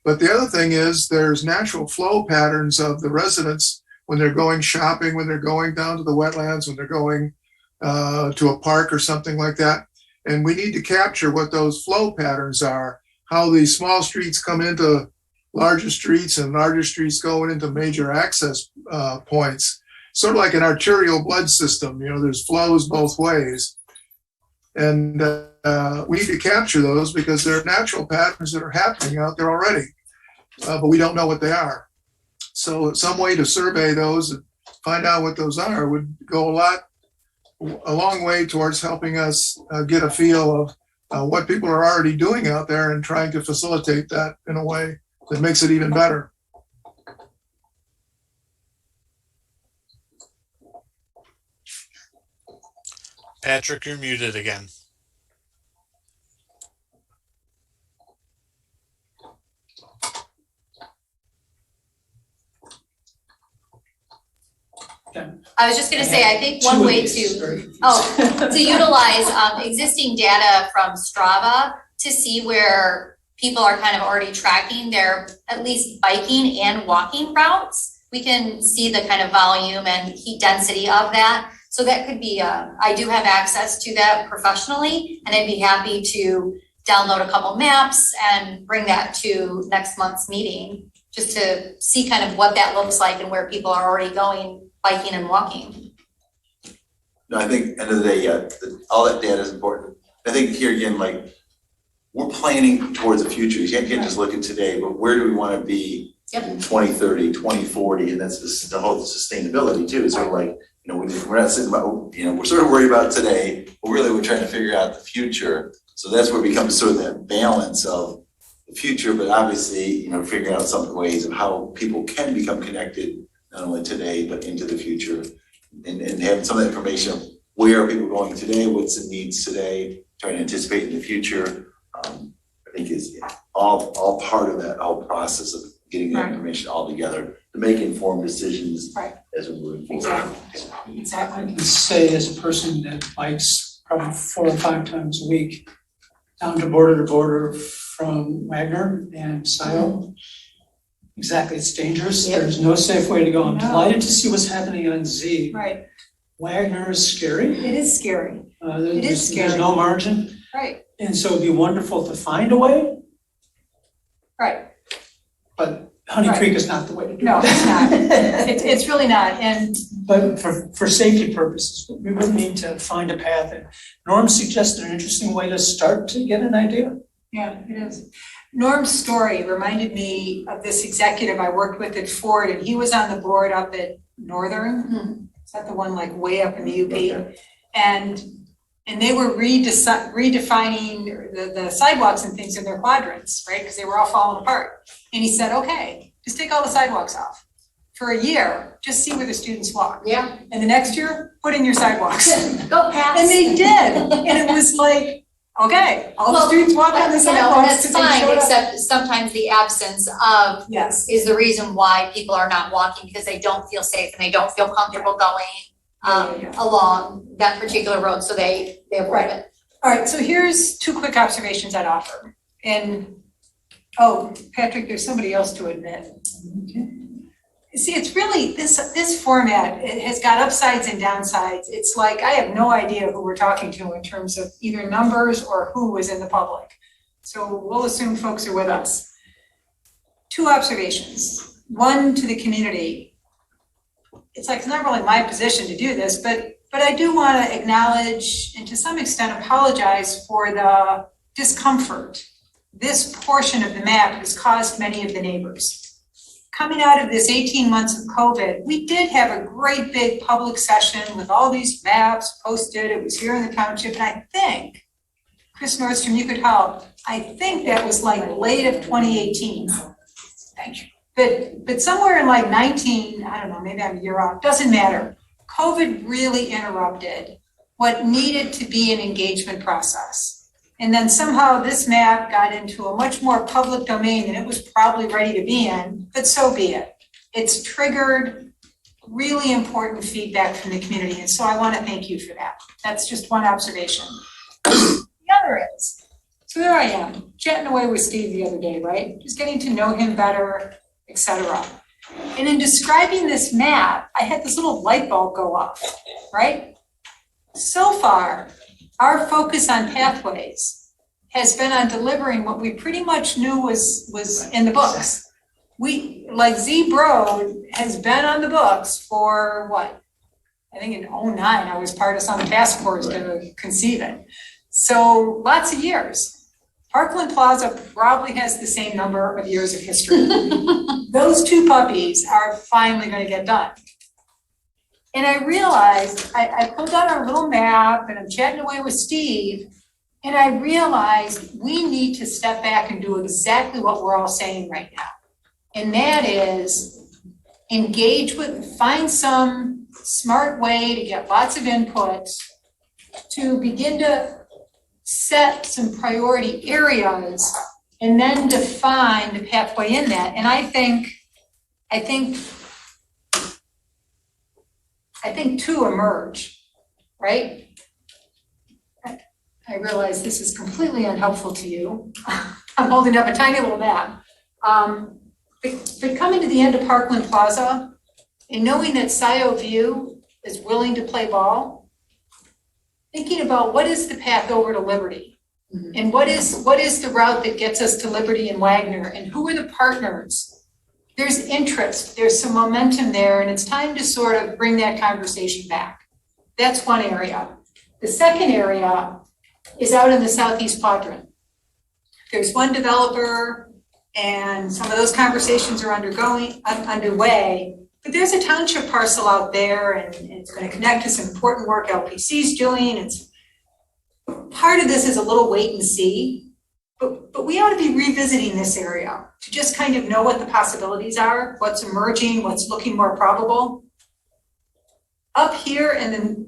But the other thing is there's natural flow patterns of the residents when they're going shopping, when they're going down to the wetlands, when they're going to a park or something like that. And we need to capture what those flow patterns are, how these small streets come into larger streets and larger streets going into major access points. Sort of like an arterial blood system, there's flows both ways. And we need to capture those because there are natural patterns that are happening out there already, but we don't know what they are. So some way to survey those and find out what those are would go a long way towards helping us get a feel of what people are already doing out there and trying to facilitate that in a way that makes it even better. Patrick, you're muted again. I was just gonna say, I think one way to utilize existing data from Strava to see where people are kind of already tracking their at least biking and walking routes. We can see the kind of volume and heat density of that. So that could be, I do have access to that professionally, and I'd be happy to download a couple maps and bring that to next month's meeting, just to see kind of what that looks like and where people are already going biking and walking. No, I think end of the day, all that data is important. I think here again, we're planning towards the future. You can't just look at today, but where do we want to be in 2030, 2040, and that's the whole sustainability too. It's sort of like, we're not sitting about, we're sort of worried about today, but really we're trying to figure out the future. So that's where it becomes sort of that balance of the future, but obviously, figuring out some ways of how people can become connected, not only today, but into the future, and having some of that information of where are people going today, what's the needs today, trying to anticipate in the future, I think is all part of that whole process of getting that information all together to make informed decisions as we're moving forward. Exactly. I can say as a person that bikes probably 4 or 5 times a week down to border from Wagner and Sico. Exactly, it's dangerous. Yep. There's no safe way to go. I'm No. delighted to see what's happening on Z. Right. Wagner is scary. It is scary, There's, It is there's scary. no margin. right, And so it'd be wonderful to find a way, right. but Honey Right. Creek is not the way to do it. No, it's not. It's really not, and But for safety purposes, we would need to find a path. And Norm suggested an interesting way to start to get an idea. yeah, it is. Norm's story reminded me of this executive I worked with at Ford, and he was on the board up at Northern. Is that the one like way up in the UP? And they were redefining the sidewalks and things in their quadrants, right? Because they were all falling apart. And he said, okay, just take all the sidewalks off. For a year, just see where the students walk. Yeah. And the next year, put in your sidewalks. Go past. And they did. And it was like, okay, all the Well, students walk on the You know, sidewalks. that's 'cause they fine, showed up. except sometimes the absence of Yes. is the reason why people are not walking, because they don't feel safe and they don't feel comfortable going Yeah. along that particular road, so they avoid it. All right, so here's two quick observations I'd offer. And, oh, Patrick, there's somebody else to admit. See, it's really, this format, it has got upsides and downsides. It's like, I have no idea who we're talking to in terms of either numbers or who was in the public. So we'll assume folks are with us. Two observations. One to the community. It's like, it's not really my position to do this, but I do want to acknowledge and to some extent apologize for the discomfort this portion of the map has caused many of the neighbors. Coming out of this 18 months of COVID, we did have a great big public session with all these maps posted. It was here in the township, and I think, Chris Nordstrom, you could help. I think that was like late of 2018. Thank you. But somewhere in like 19, I don't know, maybe I'm a year off, doesn't matter. COVID really interrupted what needed to be an engagement process. And then somehow this map got into a much more public domain than it was probably ready to be in, but so be it. It's triggered really important feedback from the community, and so I want to thank you for that. That's just one observation. The other is, so there I am, chatting away with Steve the other day, right? Just getting to know him better, et cetera. And in describing this map, I had this little light bulb go off, right? So far, our focus on pathways has been on delivering what we pretty much knew was in the books. Like Zeb Road has been on the books for what? I think in 2009, I was part of some task force to conceive it. So lots of years. Parkland Plaza probably has the same number of years of history. Those two puppies are finally gonna get done. And I realized, I pulled out our little map and I'm chatting away with Steve, and I realized we need to step back and do exactly what we're all saying right now. And that is find some smart way to get lots of input to begin to set some priority areas and then define the pathway in that. And I think two emerge, right? I realize this is completely unhelpful to you. I'm holding up a tiny little map. But coming to the end of Parkland Plaza and knowing that Sico View is willing to play ball, thinking about what is the path over to Liberty? And what is the route that gets us to Liberty and Wagner? And who are the partners? There's interest, there's some momentum there, and it's time to sort of bring that conversation back. That's one area. The second area is out in the southeast quadrant. There's one developer, and some of those conversations are underway, but there's a township parcel out there, and it's going to connect to some important work LPC's doing. Part of this is a little wait and see. But we ought to be revisiting this area to just kind of know what the possibilities are, what's emerging, what's looking more probable. Up here in the,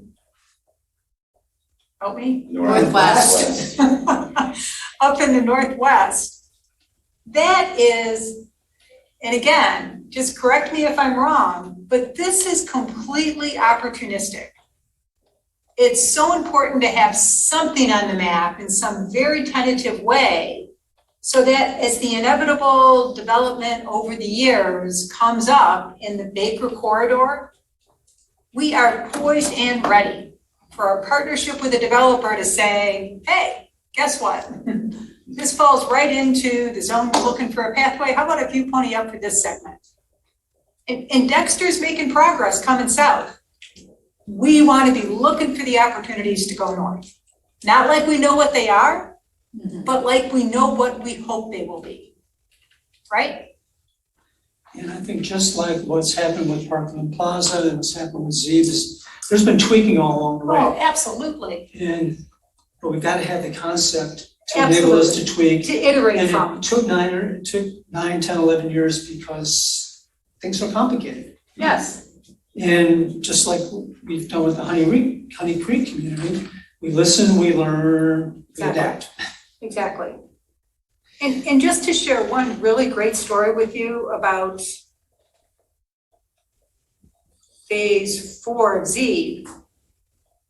help me? Northwest. Up in the northwest, that is, and again, just correct me if I'm wrong, but this is completely opportunistic. It's so important to have something on the map in some very tentative way so that as the inevitable development over the years comes up in the Baker corridor, we are poised and ready for our partnership with a developer to say, hey, guess what? This falls right into the zone we're looking for a pathway. How about if you pony up for this segment? And Dexter's making progress coming south. We want to be looking for the opportunities to go north. Not like we know what they are, but like we know what we hope they will be. Right? And I think just like what's happened with Parkland Plaza and what's happened with Zeeb's, there's been tweaking all along the way. Oh, absolutely. But we've got to have the concept to enable us to tweak. To iterate And from. it took 9, 10, 11 years because things are complicated. Yes. And just like we've done with the Honey Creek community, we listen, we learn, we adapt. Exactly. And just to share one really great story with you about phase 4 of Z,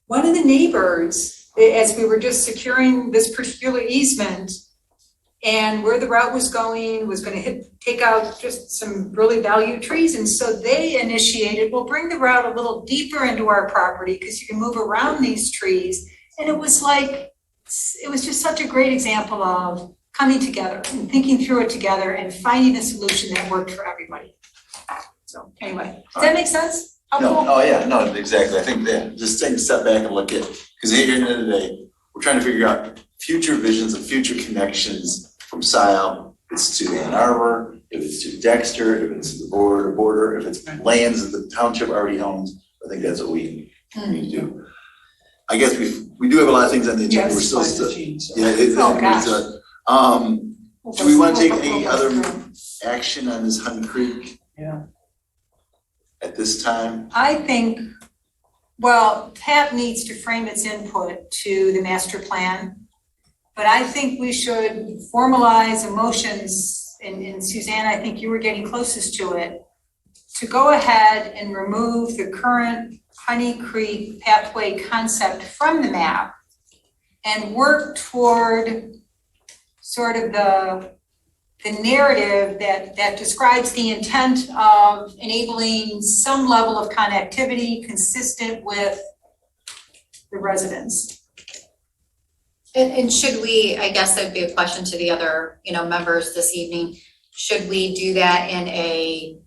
one of the neighbors, as we were just securing this particular easement and where the route was going to take out just some really valued trees. And so they initiated, we'll bring the route a little deeper into our property because you can move around these trees. And it was just such a great example of coming together and thinking through it together and finding a solution that worked for everybody. So anyway, does that make sense? No, oh yeah, no, exactly. I think that just take a step back and look at, because at the end of the day, we're trying to figure out future visions and future connections from Scio. If it's to Ann Arbor, if it's to Dexter, if it's the border, if it's lands that the township already owns. I think that's what we need to do. I guess we do have a lot of things on the agenda. We're still do we want to take any other action on this Honey Creek? Yeah. At this time? I think, well, TAP needs to frame its input to the master plan, but I think we should formalize emotions, and Suzanne, I think you were getting closest to it, to go ahead and remove the current Honey Creek pathway concept from the map and work toward sort of the narrative that describes the intent of enabling some level of connectivity consistent with the residents. And should we, I guess that'd be a question to the other, members this evening, should we do that in a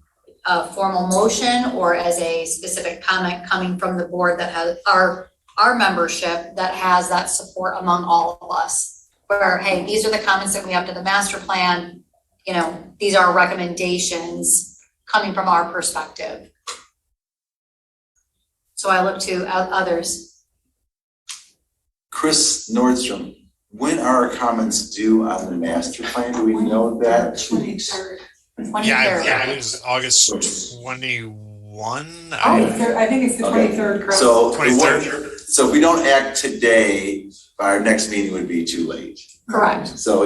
formal motion or as a specific comment coming from the board that has our membership that has that support among all of us? Where, hey, these are the comments that we have to the master plan, these are recommendations coming from our perspective. So I look to others. Chris Nordstrom, when are our comments due on the master plan? Do we know that? 23rd. Yeah, it was August 21. I think it's the 23rd, Chris. So 23rd. So if we don't act today, our next meeting would be too late. Correct. So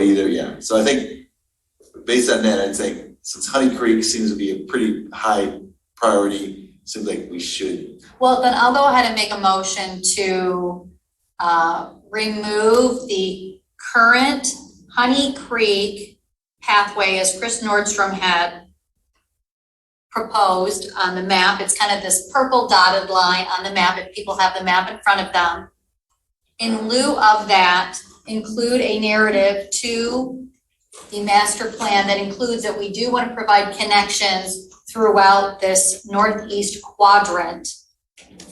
so I think based on that, I'd say since Honey Creek seems to be a pretty high priority, seems like we should. Well, then I'll go ahead and make a motion to remove the current Honey Creek pathway as Chris Nordstrom had proposed on the map. It's kind of this purple dotted line on the map if people have the map in front of them. In lieu of that, include a narrative to the master plan that includes that we do want to provide connections throughout this northeast quadrant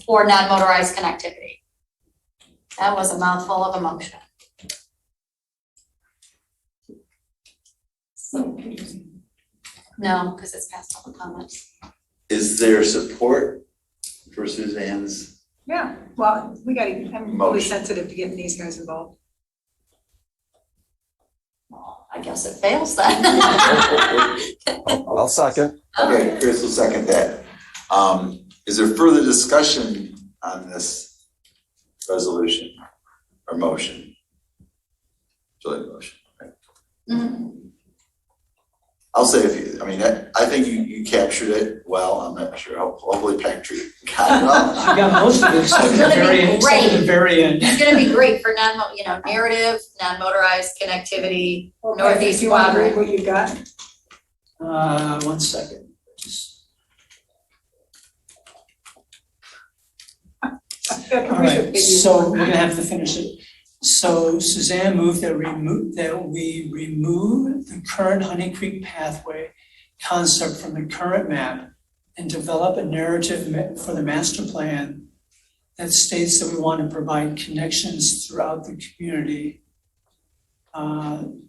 for non-motorized connectivity. That was a mouthful of a motion. No, because it's past all the comments. Is there support for Suzanne's? Yeah, well, I'm really Motion. sensitive to getting these guys involved. Well, I guess it fails then. I'll second. Okay, Chris will second that. Is there further discussion on this resolution or motion? Joy motion, right? Mhm. I'll say I think you captured it well. I'm not sure. Hopefully Patrick got it all. I got most of it, except for the very end. It's gonna be great for narrative, non-motorized connectivity, northeast You want to read quadrant. what you got? 1 second. All right, so we're gonna have to finish it. So Suzanne moved that we remove the current Honey Creek pathway concept from the current map and develop a narrative for the master plan that states that we want to provide connections throughout the community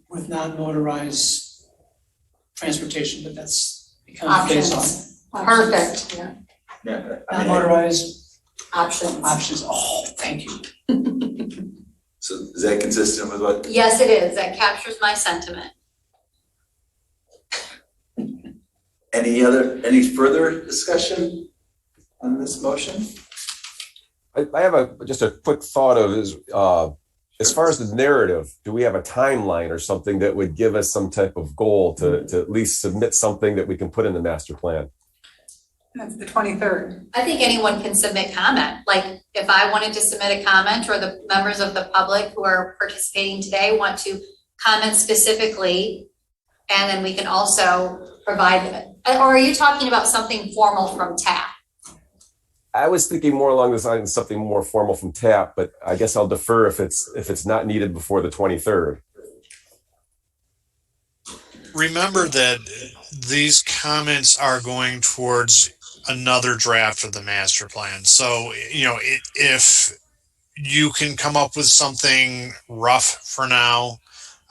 with non-motorized transportation, but that's become phase on. Perfect. Yeah, I mean, Non-motorized Options. oh, thank you. so is that consistent with what? Yes, it is. That captures my sentiment. Any further discussion on this motion? I have just a quick thought of is, as far as the narrative, do we have a timeline or something that would give us some type of goal to at least submit something that we can put in the master plan? That's the 23rd. I think anyone can submit comment. Like if I wanted to submit a comment, or the members of the public who are participating today want to comment specifically, and then we can also provide, or are you talking about something formal from TAP? I was thinking more along the lines of something more formal from TAP, but I guess I'll defer if it's not needed before the 23rd. Remember that these comments are going towards another draft of the master plan. So, if you can come up with something rough for now,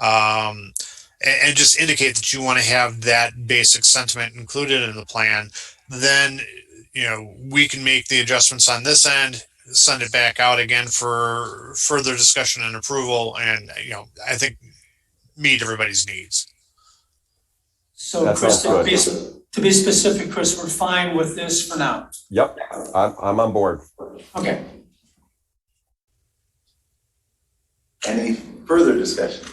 and just indicate that you want to have that basic sentiment included in the plan, then, we can make the adjustments on this end, send it back out again for further discussion and approval, and, I think meet everybody's needs. So That Chris, sounds to be specific, Chris, we're fine with this for now. Yep, I'm on board. Okay. Any further discussion?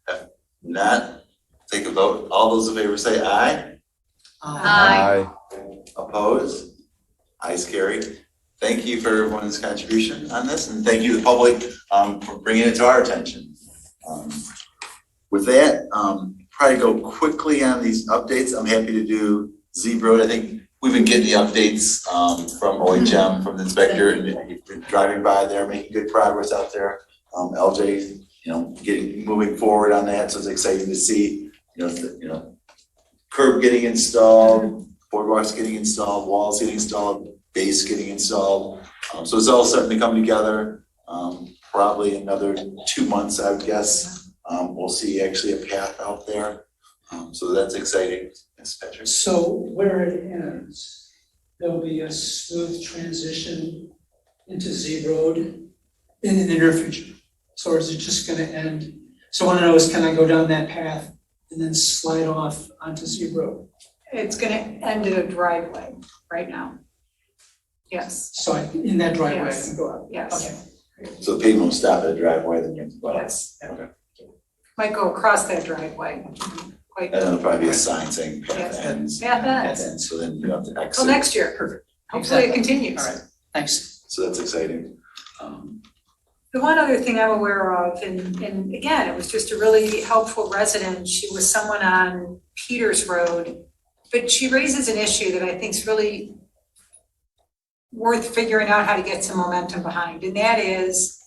If not, take a vote. All those in favor say aye. Aye. Opposed? Ayes carried. Thank you for everyone's contribution on this, and thank you to the public for bringing it to our attention. With that, probably go quickly on these updates. I'm happy to do Z Road. I think we've been getting the updates from OHM, from the inspector, and driving by there, making good progress out there. LJ, moving forward on that, so it's exciting to see, curb getting installed, boardwalks getting installed, walls getting installed, base getting installed. So it's all starting to come together. Probably another 2 months, I would guess. We'll see actually a path out there. So that's exciting. Yes, Patrick. So where it ends, there'll be a smooth transition into Z Road in the near future. So is it just gonna end? So I wanna know is, can I go down that path and then slide off onto Z Road? It's gonna end at a driveway right now. Yes, So in that driveway, I Yes. can go out? yes, Okay. So people will stop at a driveway, then you have to go out. yes. Okay. Might go across that driveway. Quite. And then there'll probably be a sign saying path Yes. ends. Path ends. And so then you have to exit. Till next year. Perfect. Hopefully it Exactly. continues. All right, thanks. So that's exciting. The one other thing I'm aware of, and again, it was just a really helpful resident, she was someone on Peters Road, but she raises an issue that I think is really worth figuring out how to get some momentum behind, and that is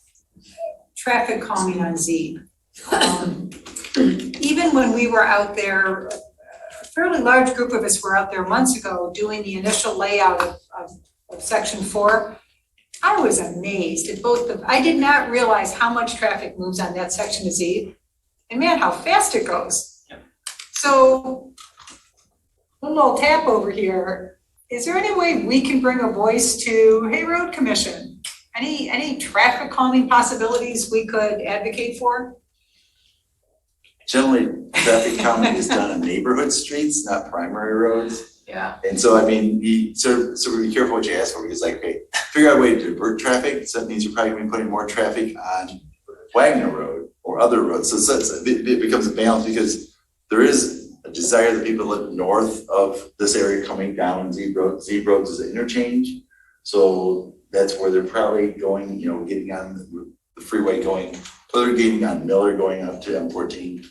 traffic calming on Z. Even when we were out there, a fairly large group of us were out there months ago doing the initial layout of section 4. I was amazed at I did not realize how much traffic moves on that section of Z, and man, how fast it goes. So, little old tap over here, is there any way we can bring a voice to, hey, road commission, any traffic calming possibilities we could advocate for? Generally, traffic calming is done on neighborhood streets, not primary roads. Yeah. And so, I mean, so be careful what you ask for, because okay, figure out a way to divert traffic. So that means you're probably gonna be putting more traffic on Wagner Road or other roads. So it becomes a balance, because there is a desire that people live north of this area coming down Z Road. Z Roads is an interchange. So that's where they're probably going, getting on the freeway going, whether getting on Miller going up to M14.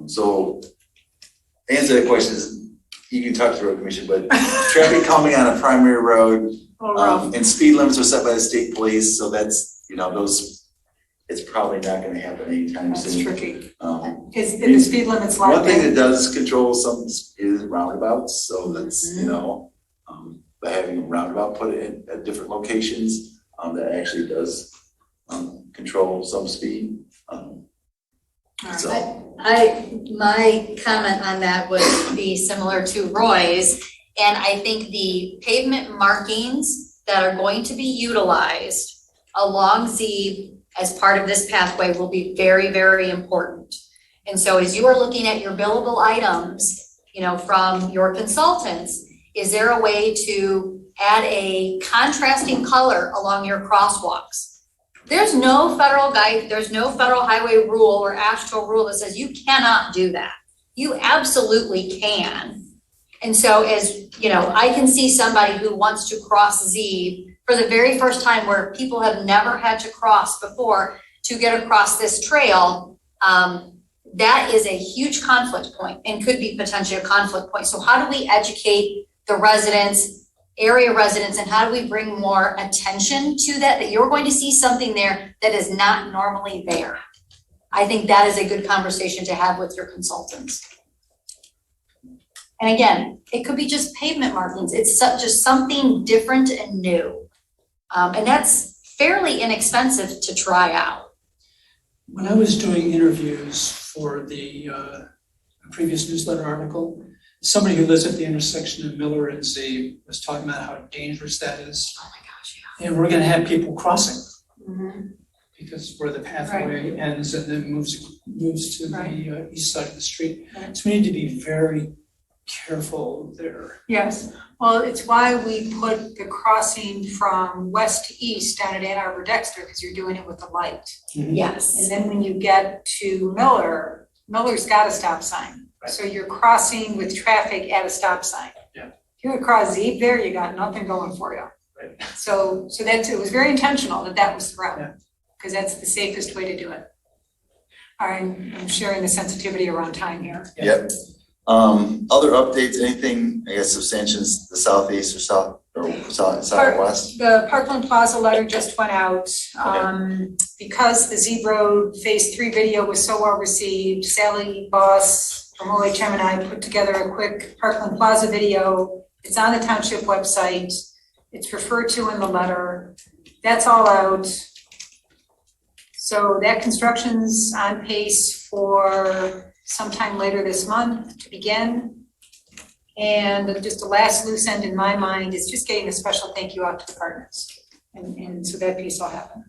So answer that question is, you can talk to the road commission, but traffic calming on a primary road, Oh, rough. And speed limits are set by the state police, so that's, it's probably not gonna happen anytime That's soon. tricky. Um, Is the speed limits locked One thing in? that does control some is roundabouts, so that's, by having a roundabout put in at different locations, that actually does, control some speed. So, My comment on that would be similar to Roy's, and I think the pavement markings that are going to be utilized along Z as part of this pathway will be very, very important. And so as you are looking at your billable items, from your consultants, is there a way to add a contrasting color along your crosswalks? There's no federal there's no federal highway rule or AASHTO rule that says you cannot do that. You absolutely can. And so I can see somebody who wants to cross Z for the very first time where people have never had to cross before to get across this trail. That is a huge conflict point and could be potentially a conflict point. So how do we educate the residents, area residents, and how do we bring more attention to that you're going to see something there that is not normally there? I think that is a good conversation to have with your consultants. And again, it could be just pavement markings. It's just something different and new. And that's fairly inexpensive to try out. When I was doing interviews for the previous newsletter article, somebody who lives at the intersection of Miller and Z was talking about how dangerous that is. Oh my gosh, yeah. And we're gonna have people crossing Mm-hmm. because where the pathway ends and then moves to the east side of the street. Right. So we need to be very careful there. Yes, well, it's why we put the crossing from west to east down at Ann Arbor Dexter, because you're doing it with the light. Yes. And then when you get to Miller's got a stop sign. Right. So you're crossing with traffic at a stop sign. Yeah. If you across Z there, you got nothing going for you. Right. So it was very intentional that was the route, Yeah. because that's the safest way to do it. I'm sharing the sensitivity around time here. yep. Other updates, anything, I guess, substantials, the southeast or southwest? The Parkland Plaza letter just went out. Because the Z Road Phase 3 video was so well received, Sally Boss from OHM and I put together a quick Parkland Plaza video. It's on the township website. It's referred to in the letter. That's all out. So that construction's on pace for sometime later this month to begin. And just the last loose end in my mind is just getting a special thank you out to the partners. And so that piece will happen.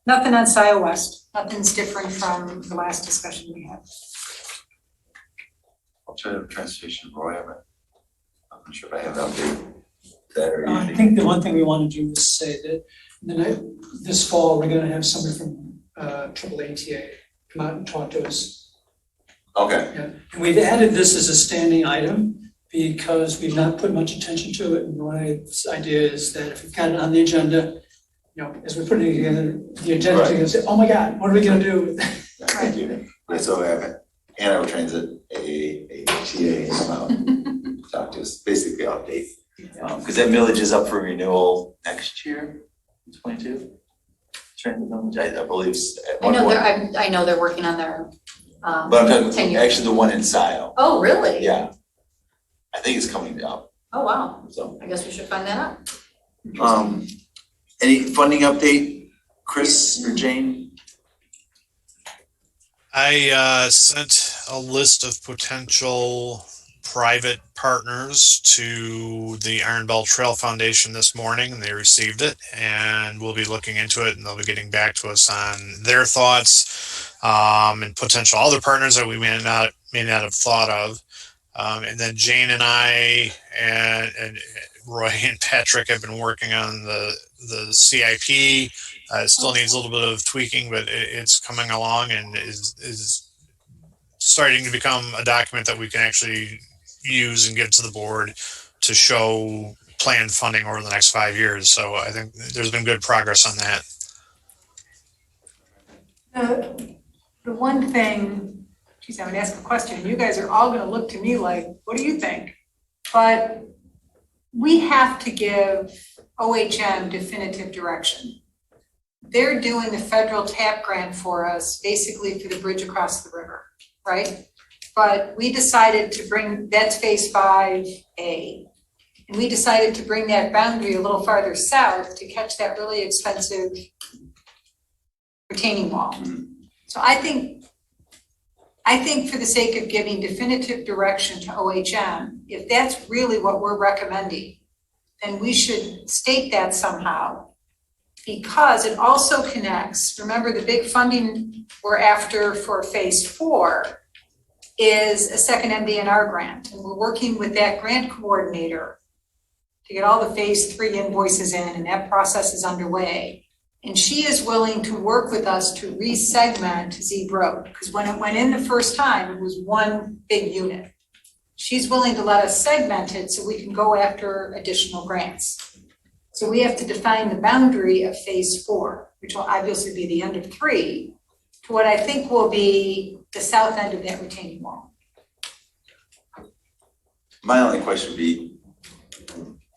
Nothing on Sico West. Nothing's different from the last discussion we had. Alternative transportation, Roy, I'm not sure if I have an update that or I anything. think the one thing we want to do is say that this fall, we're gonna have somebody from AAATA come out and talk to us. Okay, Yeah, and we've added this as a standing item because we've not put much attention to it. And my idea is that if we've got it on the agenda, as we're putting together the agenda, Right. to say, oh my God, what are we gonna do? thank you. Yeah, so I have Ann Arbor Transit, ATA, come out, talk to us, basically update. Because that millage is up for renewal next year, 22. Transit millage, I believe. At one point. I know they're working on their, But I'm talking, 10-year. actually the one in Sico, Oh, really? yeah. I think it's coming up, Oh, wow. so. I guess we should find that out. Any funding update, Chris or Jane? I sent a list of potential private partners to the Iron Belt Trail Foundation this morning, and they received it, and we'll be looking into it, and they'll be getting back to us on their thoughts and potential other partners that we may not have thought of. And then Jane and I and Roy and Patrick have been working on the CIP. It still needs a little bit of tweaking, but it's coming along and is starting to become a document that we can actually use and give to the board to show planned funding over the next 5 years. So I think there's been good progress on that. The one thing, geez, I would ask a question, and you guys are all gonna look to me like, what do you think? But we have to give OHM definitive direction. They're doing the federal TAP grant for us, basically for the bridge across the river, right? But we decided to bring, that's phase 5A. And we decided to bring that boundary a little farther south to catch that really expensive retaining wall. So I think for the sake of giving definitive direction to OHM, if that's really what we're recommending, then we should state that somehow, because it also connects, remember the big funding we're after for phase 4 is a second MDNR grant. And we're working with that grant coordinator to get all the phase 3 invoices in, and that process is underway. And she is willing to work with us to re-segment Zeeb Road, because when it went in the first time, it was one big unit. She's willing to let us segment it so we can go after additional grants. So we have to define the boundary of phase 4, which will obviously be the end of 3, to what I think will be the south end of that retaining wall. My only question would be,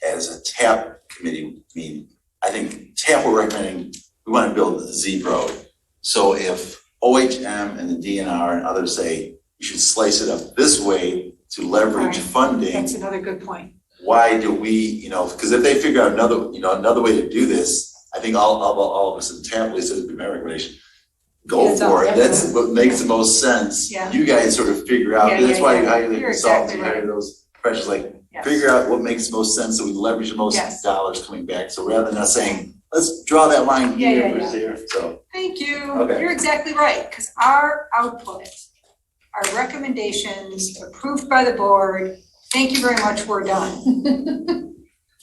as a TAP committee, I mean, I think TAP we're recommending, we want to build the Zeeb Road. So if OHM and the DNR and others say you should slice it up this way to leverage funding, That's another good point. why do we, because if they figure out another way to do this, I think all of us in TAP, at least it would be my recommendation, go It's for up it. That's what makes the most sense. Yeah. You guys sort of figure out, Yeah, that's yeah, why yeah. you hire the You're consultants, exactly you hire right. those professionals, like, Yes. figure out what makes the most sense so we leverage the most Yes. dollars coming back. So rather than us saying, let's draw that line Yeah, here yeah, versus here, so. Thank you. Okay. You're exactly right, because our output, our recommendations approved by the board, thank you very much, we're done.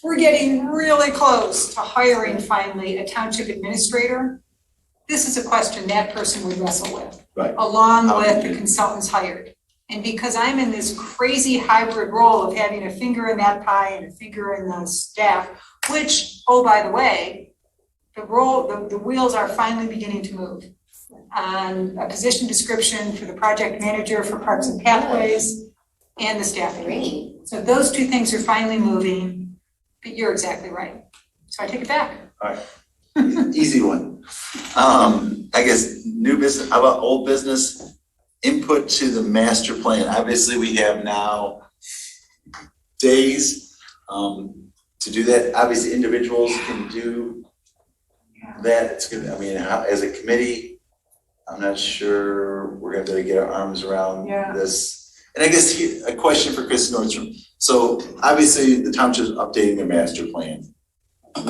We're getting really close to hiring finally a township administrator. This is a question that person would wrestle with, Right. along How with would the you- consultants hired. And because I'm in this crazy hybrid role of having a finger in that pie and a finger in the staff, which, oh, by the way, the wheels are finally beginning to move. On a position description for the project manager for Parks and Pathways and the staffing. Great. So those two things are finally moving, but you're exactly right. So I take it back. Easy one. I guess new business, how about old business? Input to the master plan. Obviously, we have now days to do that. Obviously, individuals can do that. It's gonna, as a committee, I'm not sure we're gonna be able to get our arms around this. And I guess a question for Chris Nordstrom. So obviously, the township's updating their master plan.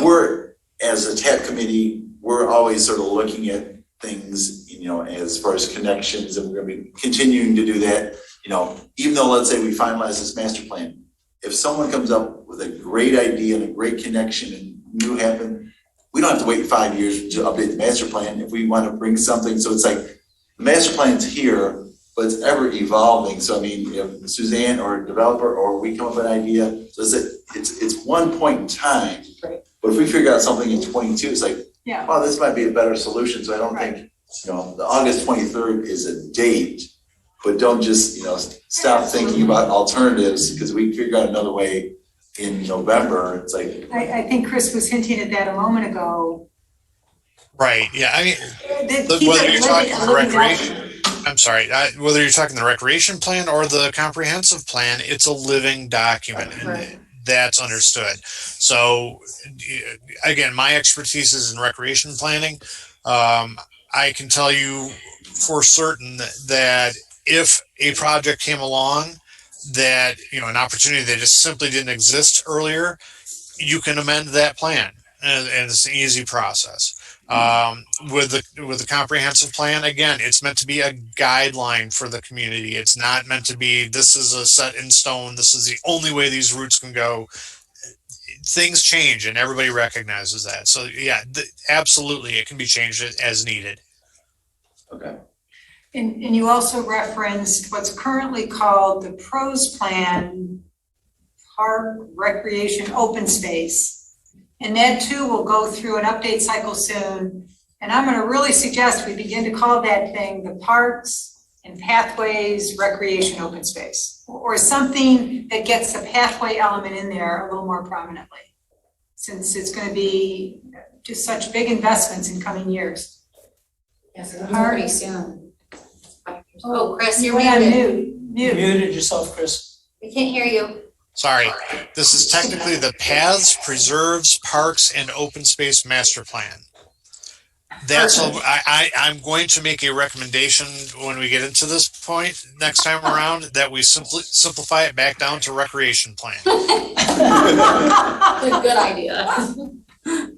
We're, as a TAP committee, we're always sort of looking at things, as far as connections, and we're gonna be continuing to do that. Even though, let's say we finalize this master plan, if someone comes up with a great idea and a great connection and new happen, we don't have to wait 5 years to update the master plan if we want to bring something. So it's like, the master plan's here, but it's ever evolving. So if Suzanne or a developer or we come up with an idea, so it's one point in time. Right. But if we figure out something in 22, it's like, Yeah. oh, this might be a better solution. So I don't Right. think, the August 23rd is a date, but don't just, stop thinking about alternatives, because we figure out another way in November. It's like, I think Chris was hinting at that a moment ago. Right, yeah, Keep whether it you're talking the living recreation, I'm sorry, whether you're talking the recreation plan or the comprehensive plan, it's a living document. Right. And that's understood. So again, my expertise is in recreation planning. I can tell you for certain that if a project came along that, an opportunity that just simply didn't exist earlier, you can amend that plan, and it's an easy process. With the comprehensive plan, again, it's meant to be a guideline for the community. It's not meant to be, this is a set in stone, this is the only way these routes can go. Things change, and everybody recognizes that. So yeah, absolutely, it can be changed as needed. okay. And you also referenced what's currently called the PROS plan, Park, Recreation, Open Space. And that too will go through an update cycle soon. And I'm gonna really suggest we begin to call that thing the Parks, and pathways, recreation, open space, or something that gets the pathway element in there a little more prominently, since it's going to be just such big investments in coming years. Yes, pretty soon. Oh, Chris, you're went on muted. mute. Muted yourself, Chris. We can't hear you. Sorry, this is technically the Paths, Preserves, Parks, and Open Space Master Plan. That's I'm going to make a recommendation when we get into this point next time around that we simplify it back down to recreation plan. Good idea.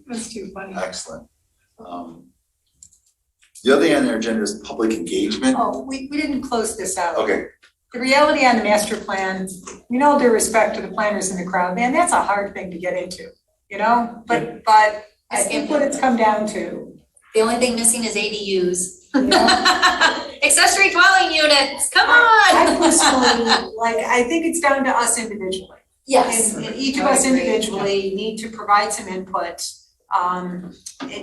That's too funny. Excellent. The other thing on their agenda is public engagement. Oh, we didn't close this out. Okay, The reality on the master plan, all due respect to the planners in the crowd, man, that's a hard thing to get into, But I think what it's come down to. The only thing missing is ADUs. Yeah. Accessory dwelling units, come on. I personally, I think it's down to us individually. Yes. And each of I us agree. individually need to provide some input. And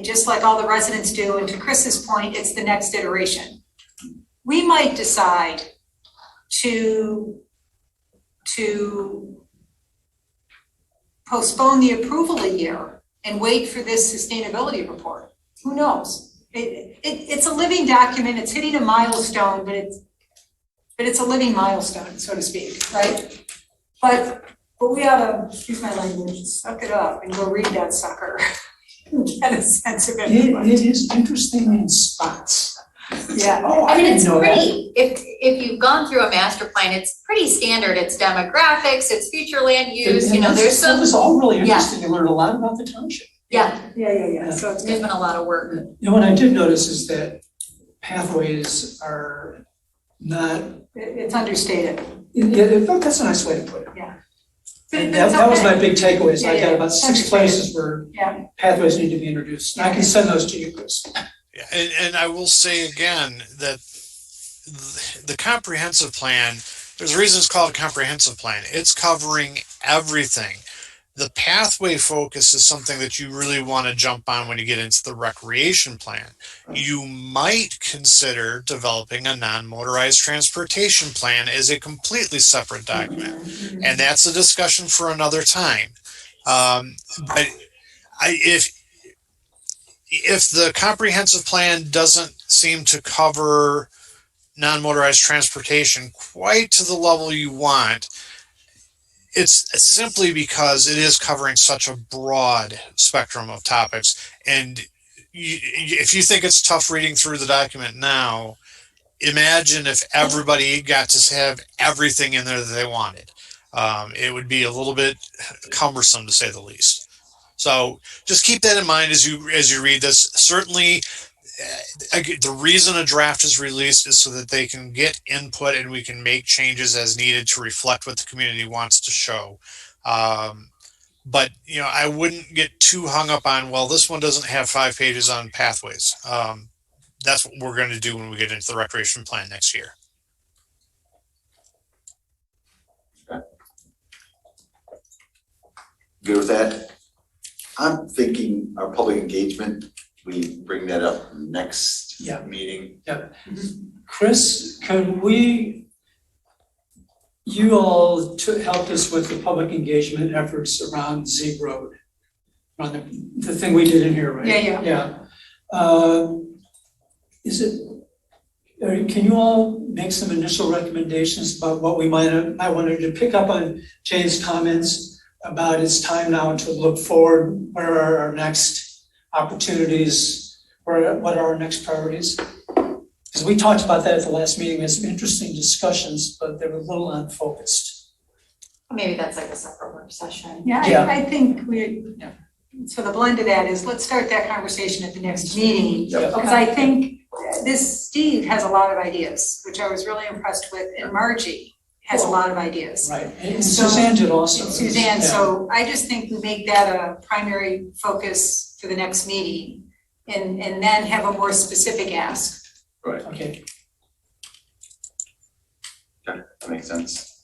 just like all the residents do, and to Chris's point, it's the next iteration. We might decide to postpone the approval a year and wait for this sustainability report. Who knows? It's a living document. It's hitting a milestone, but it's a living milestone, so to speak, right? But we ought to, excuse my language, suck it up and go read that sucker. Get a sense of it. It is interesting in spots. Yeah. Oh, I I mean, didn't it's know that. pretty, if you've gone through a master plan, it's pretty standard. It's demographics, it's future land use, there's some, That was all really Yeah. interesting. You learned a lot about the township. yeah, Yeah. So it's there's good. been a lot of work. What I did notice is that pathways are not, It's understated. that's a nice way to put it. But And it's that was okay. my big takeaway, is I Yeah, got yeah. about 6 places where Yeah. pathways need to be introduced. And I can send those to you, Chris. Yeah, and I will say again that the comprehensive plan, there's a reason it's called a comprehensive plan. It's covering everything. The pathway focus is something that you really want to jump on when you get into the recreation plan. You might consider developing a non-motorized transportation plan as a completely separate document. And that's a discussion for another time. But if the comprehensive plan doesn't seem to cover non-motorized transportation quite to the level you want, it's simply because it is covering such a broad spectrum of topics. And if you think it's tough reading through the document now, imagine if everybody got to have everything in there that they wanted. It would be a little bit cumbersome, to say the least. So just keep that in mind as you read this. Certainly, the reason a draft is released is so that they can get input and we can make changes as needed to reflect what the community wants to show. But I wouldn't get too hung up on, well, this one doesn't have 5 pages on pathways. That's what we're going to do when we get into the recreation plan next year. good with that. I'm thinking our public engagement, we bring that up next Yeah. meeting. Chris, you all helped us with the public engagement efforts around Z Road, around the thing we did in here, right? Yeah. Yeah. Can you all make some initial recommendations about what I wanted to pick up on Jane's comments about it's time now to look forward, where are our next opportunities, what are our next priorities? Because we talked about that at the last meeting, we had some interesting discussions, but they were a little unfocused. Maybe that's like a separate work session. Yeah, Yeah. I think so the blend of that is, let's start that conversation at the next meeting. Yep. Because I think Steve has a lot of ideas, which I was really impressed with, and Margie has a lot of ideas. Right, and So- Suzanne did also. And Suzanne, Yeah. so I just think we make that a primary focus for the next meeting and then have a more specific ask. Right, Okay, that makes sense.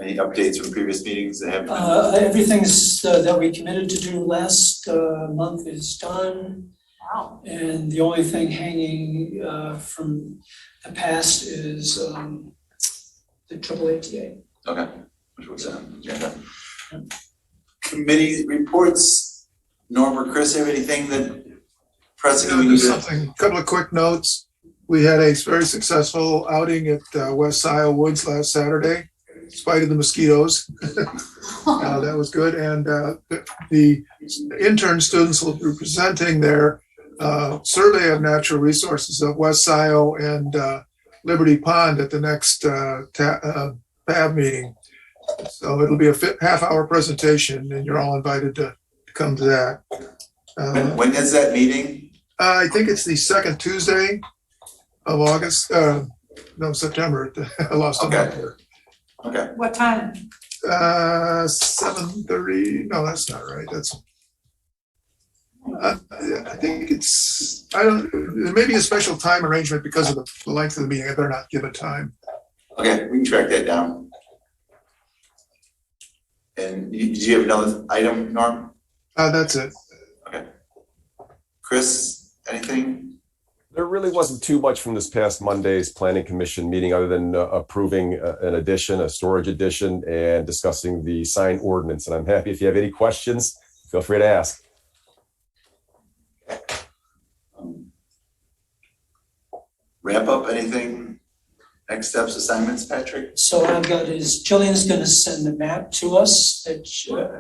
Any updates from previous meetings that have? everything's that we committed to do last month is done. Wow. And the only thing hanging from the past is the AAATA. Okay, which was on the agenda. Committee reports, Norm or Chris, have anything that pressing we need Just to? something, a couple of quick notes. We had a very successful outing at West Sile Woods last Saturday, in spite of the mosquitoes. That was good. And the intern students will be presenting their survey of natural resources of West Sile and Liberty Pond at the next PAB meeting. So it'll be a half-hour presentation, and you're all invited to come to that. When is that meeting? I think it's the second Tuesday of August, no, September. I lost a month here. Okay, What time? 7:30, no, that's not right, that's. I think it's, there may be a special time arrangement because of the length of the meeting. I better not give a time. okay, we can track that down. And did you have another item, Norm? That's it. Okay. Chris, anything? There really wasn't too much from this past Monday's planning commission meeting other than approving an addition, a storage addition, and discussing the sign ordinance. And I'm happy if you have any questions, feel free to ask. Wrap up, anything? Next steps, assignments, Patrick? So I've got is Jillian's going to send the map to us that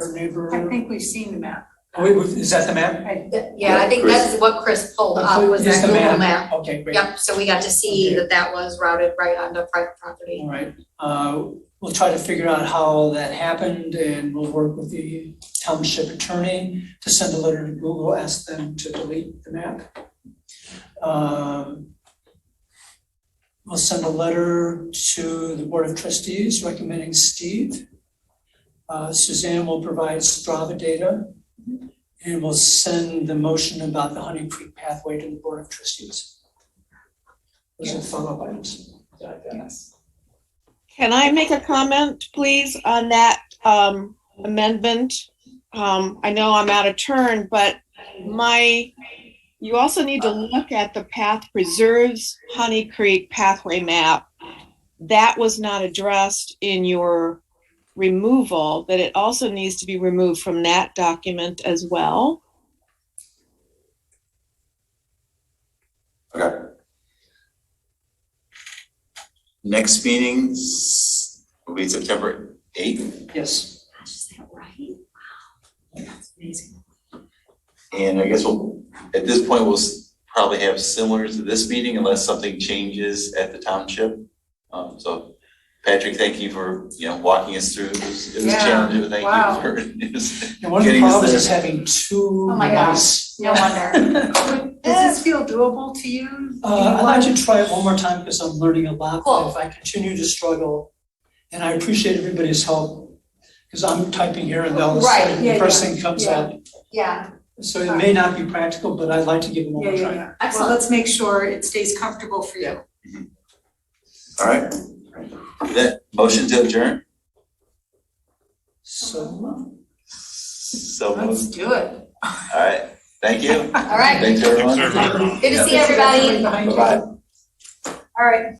her neighbor. I think we've seen the map. Oh, wait, is that the map? Yeah, I think that's what Chris pulled up was Is that the Google map. Okay, great. Yep, so we got to see Okay. that was routed right onto private property. All right. We'll try to figure out how that happened, and we'll work with the township attorney to send a letter to Google, ask them to delete the map. We'll send a letter to the Board of Trustees recommending Steve. Suzanne will provide Strava data, and we'll send the motion about the Honey Creek pathway to the Board of Trustees. Those are the follow-up items. Yes. Can I make a comment, please, on that amendment? I know I'm out of turn, but you also need to look at the Path Preserves Honey Creek pathway map. That was not addressed in your removal, that it also needs to be removed from that document as well. Okay. Next meeting will be September 8th. Yes. Is that right? Wow, that's amazing. And I guess at this point, we'll probably have similar to this meeting unless something changes at the township. So Patrick, thank you for, walking us through. It was a challenge, but thank you for And one of the getting us problems there. is having two. Oh my gosh, no wonder. Does this feel doable to you? I'd like to try it one more time because I'm learning a lot. Cool. But if I continue to struggle, and I appreciate everybody's help, because I'm typing here and all of a Right, sudden, yeah, the first yeah, thing comes yeah. out. Yeah, So it may not be practical, but I'd like to give it one more try. Well, excellent. let's make sure it stays comfortable for you. All right. That motion to adjourn? So. So Let's moved. do it. All right. Thank you. All right, Thanks, everyone. Thanks, everyone. good to see everybody. Bye-bye. All right.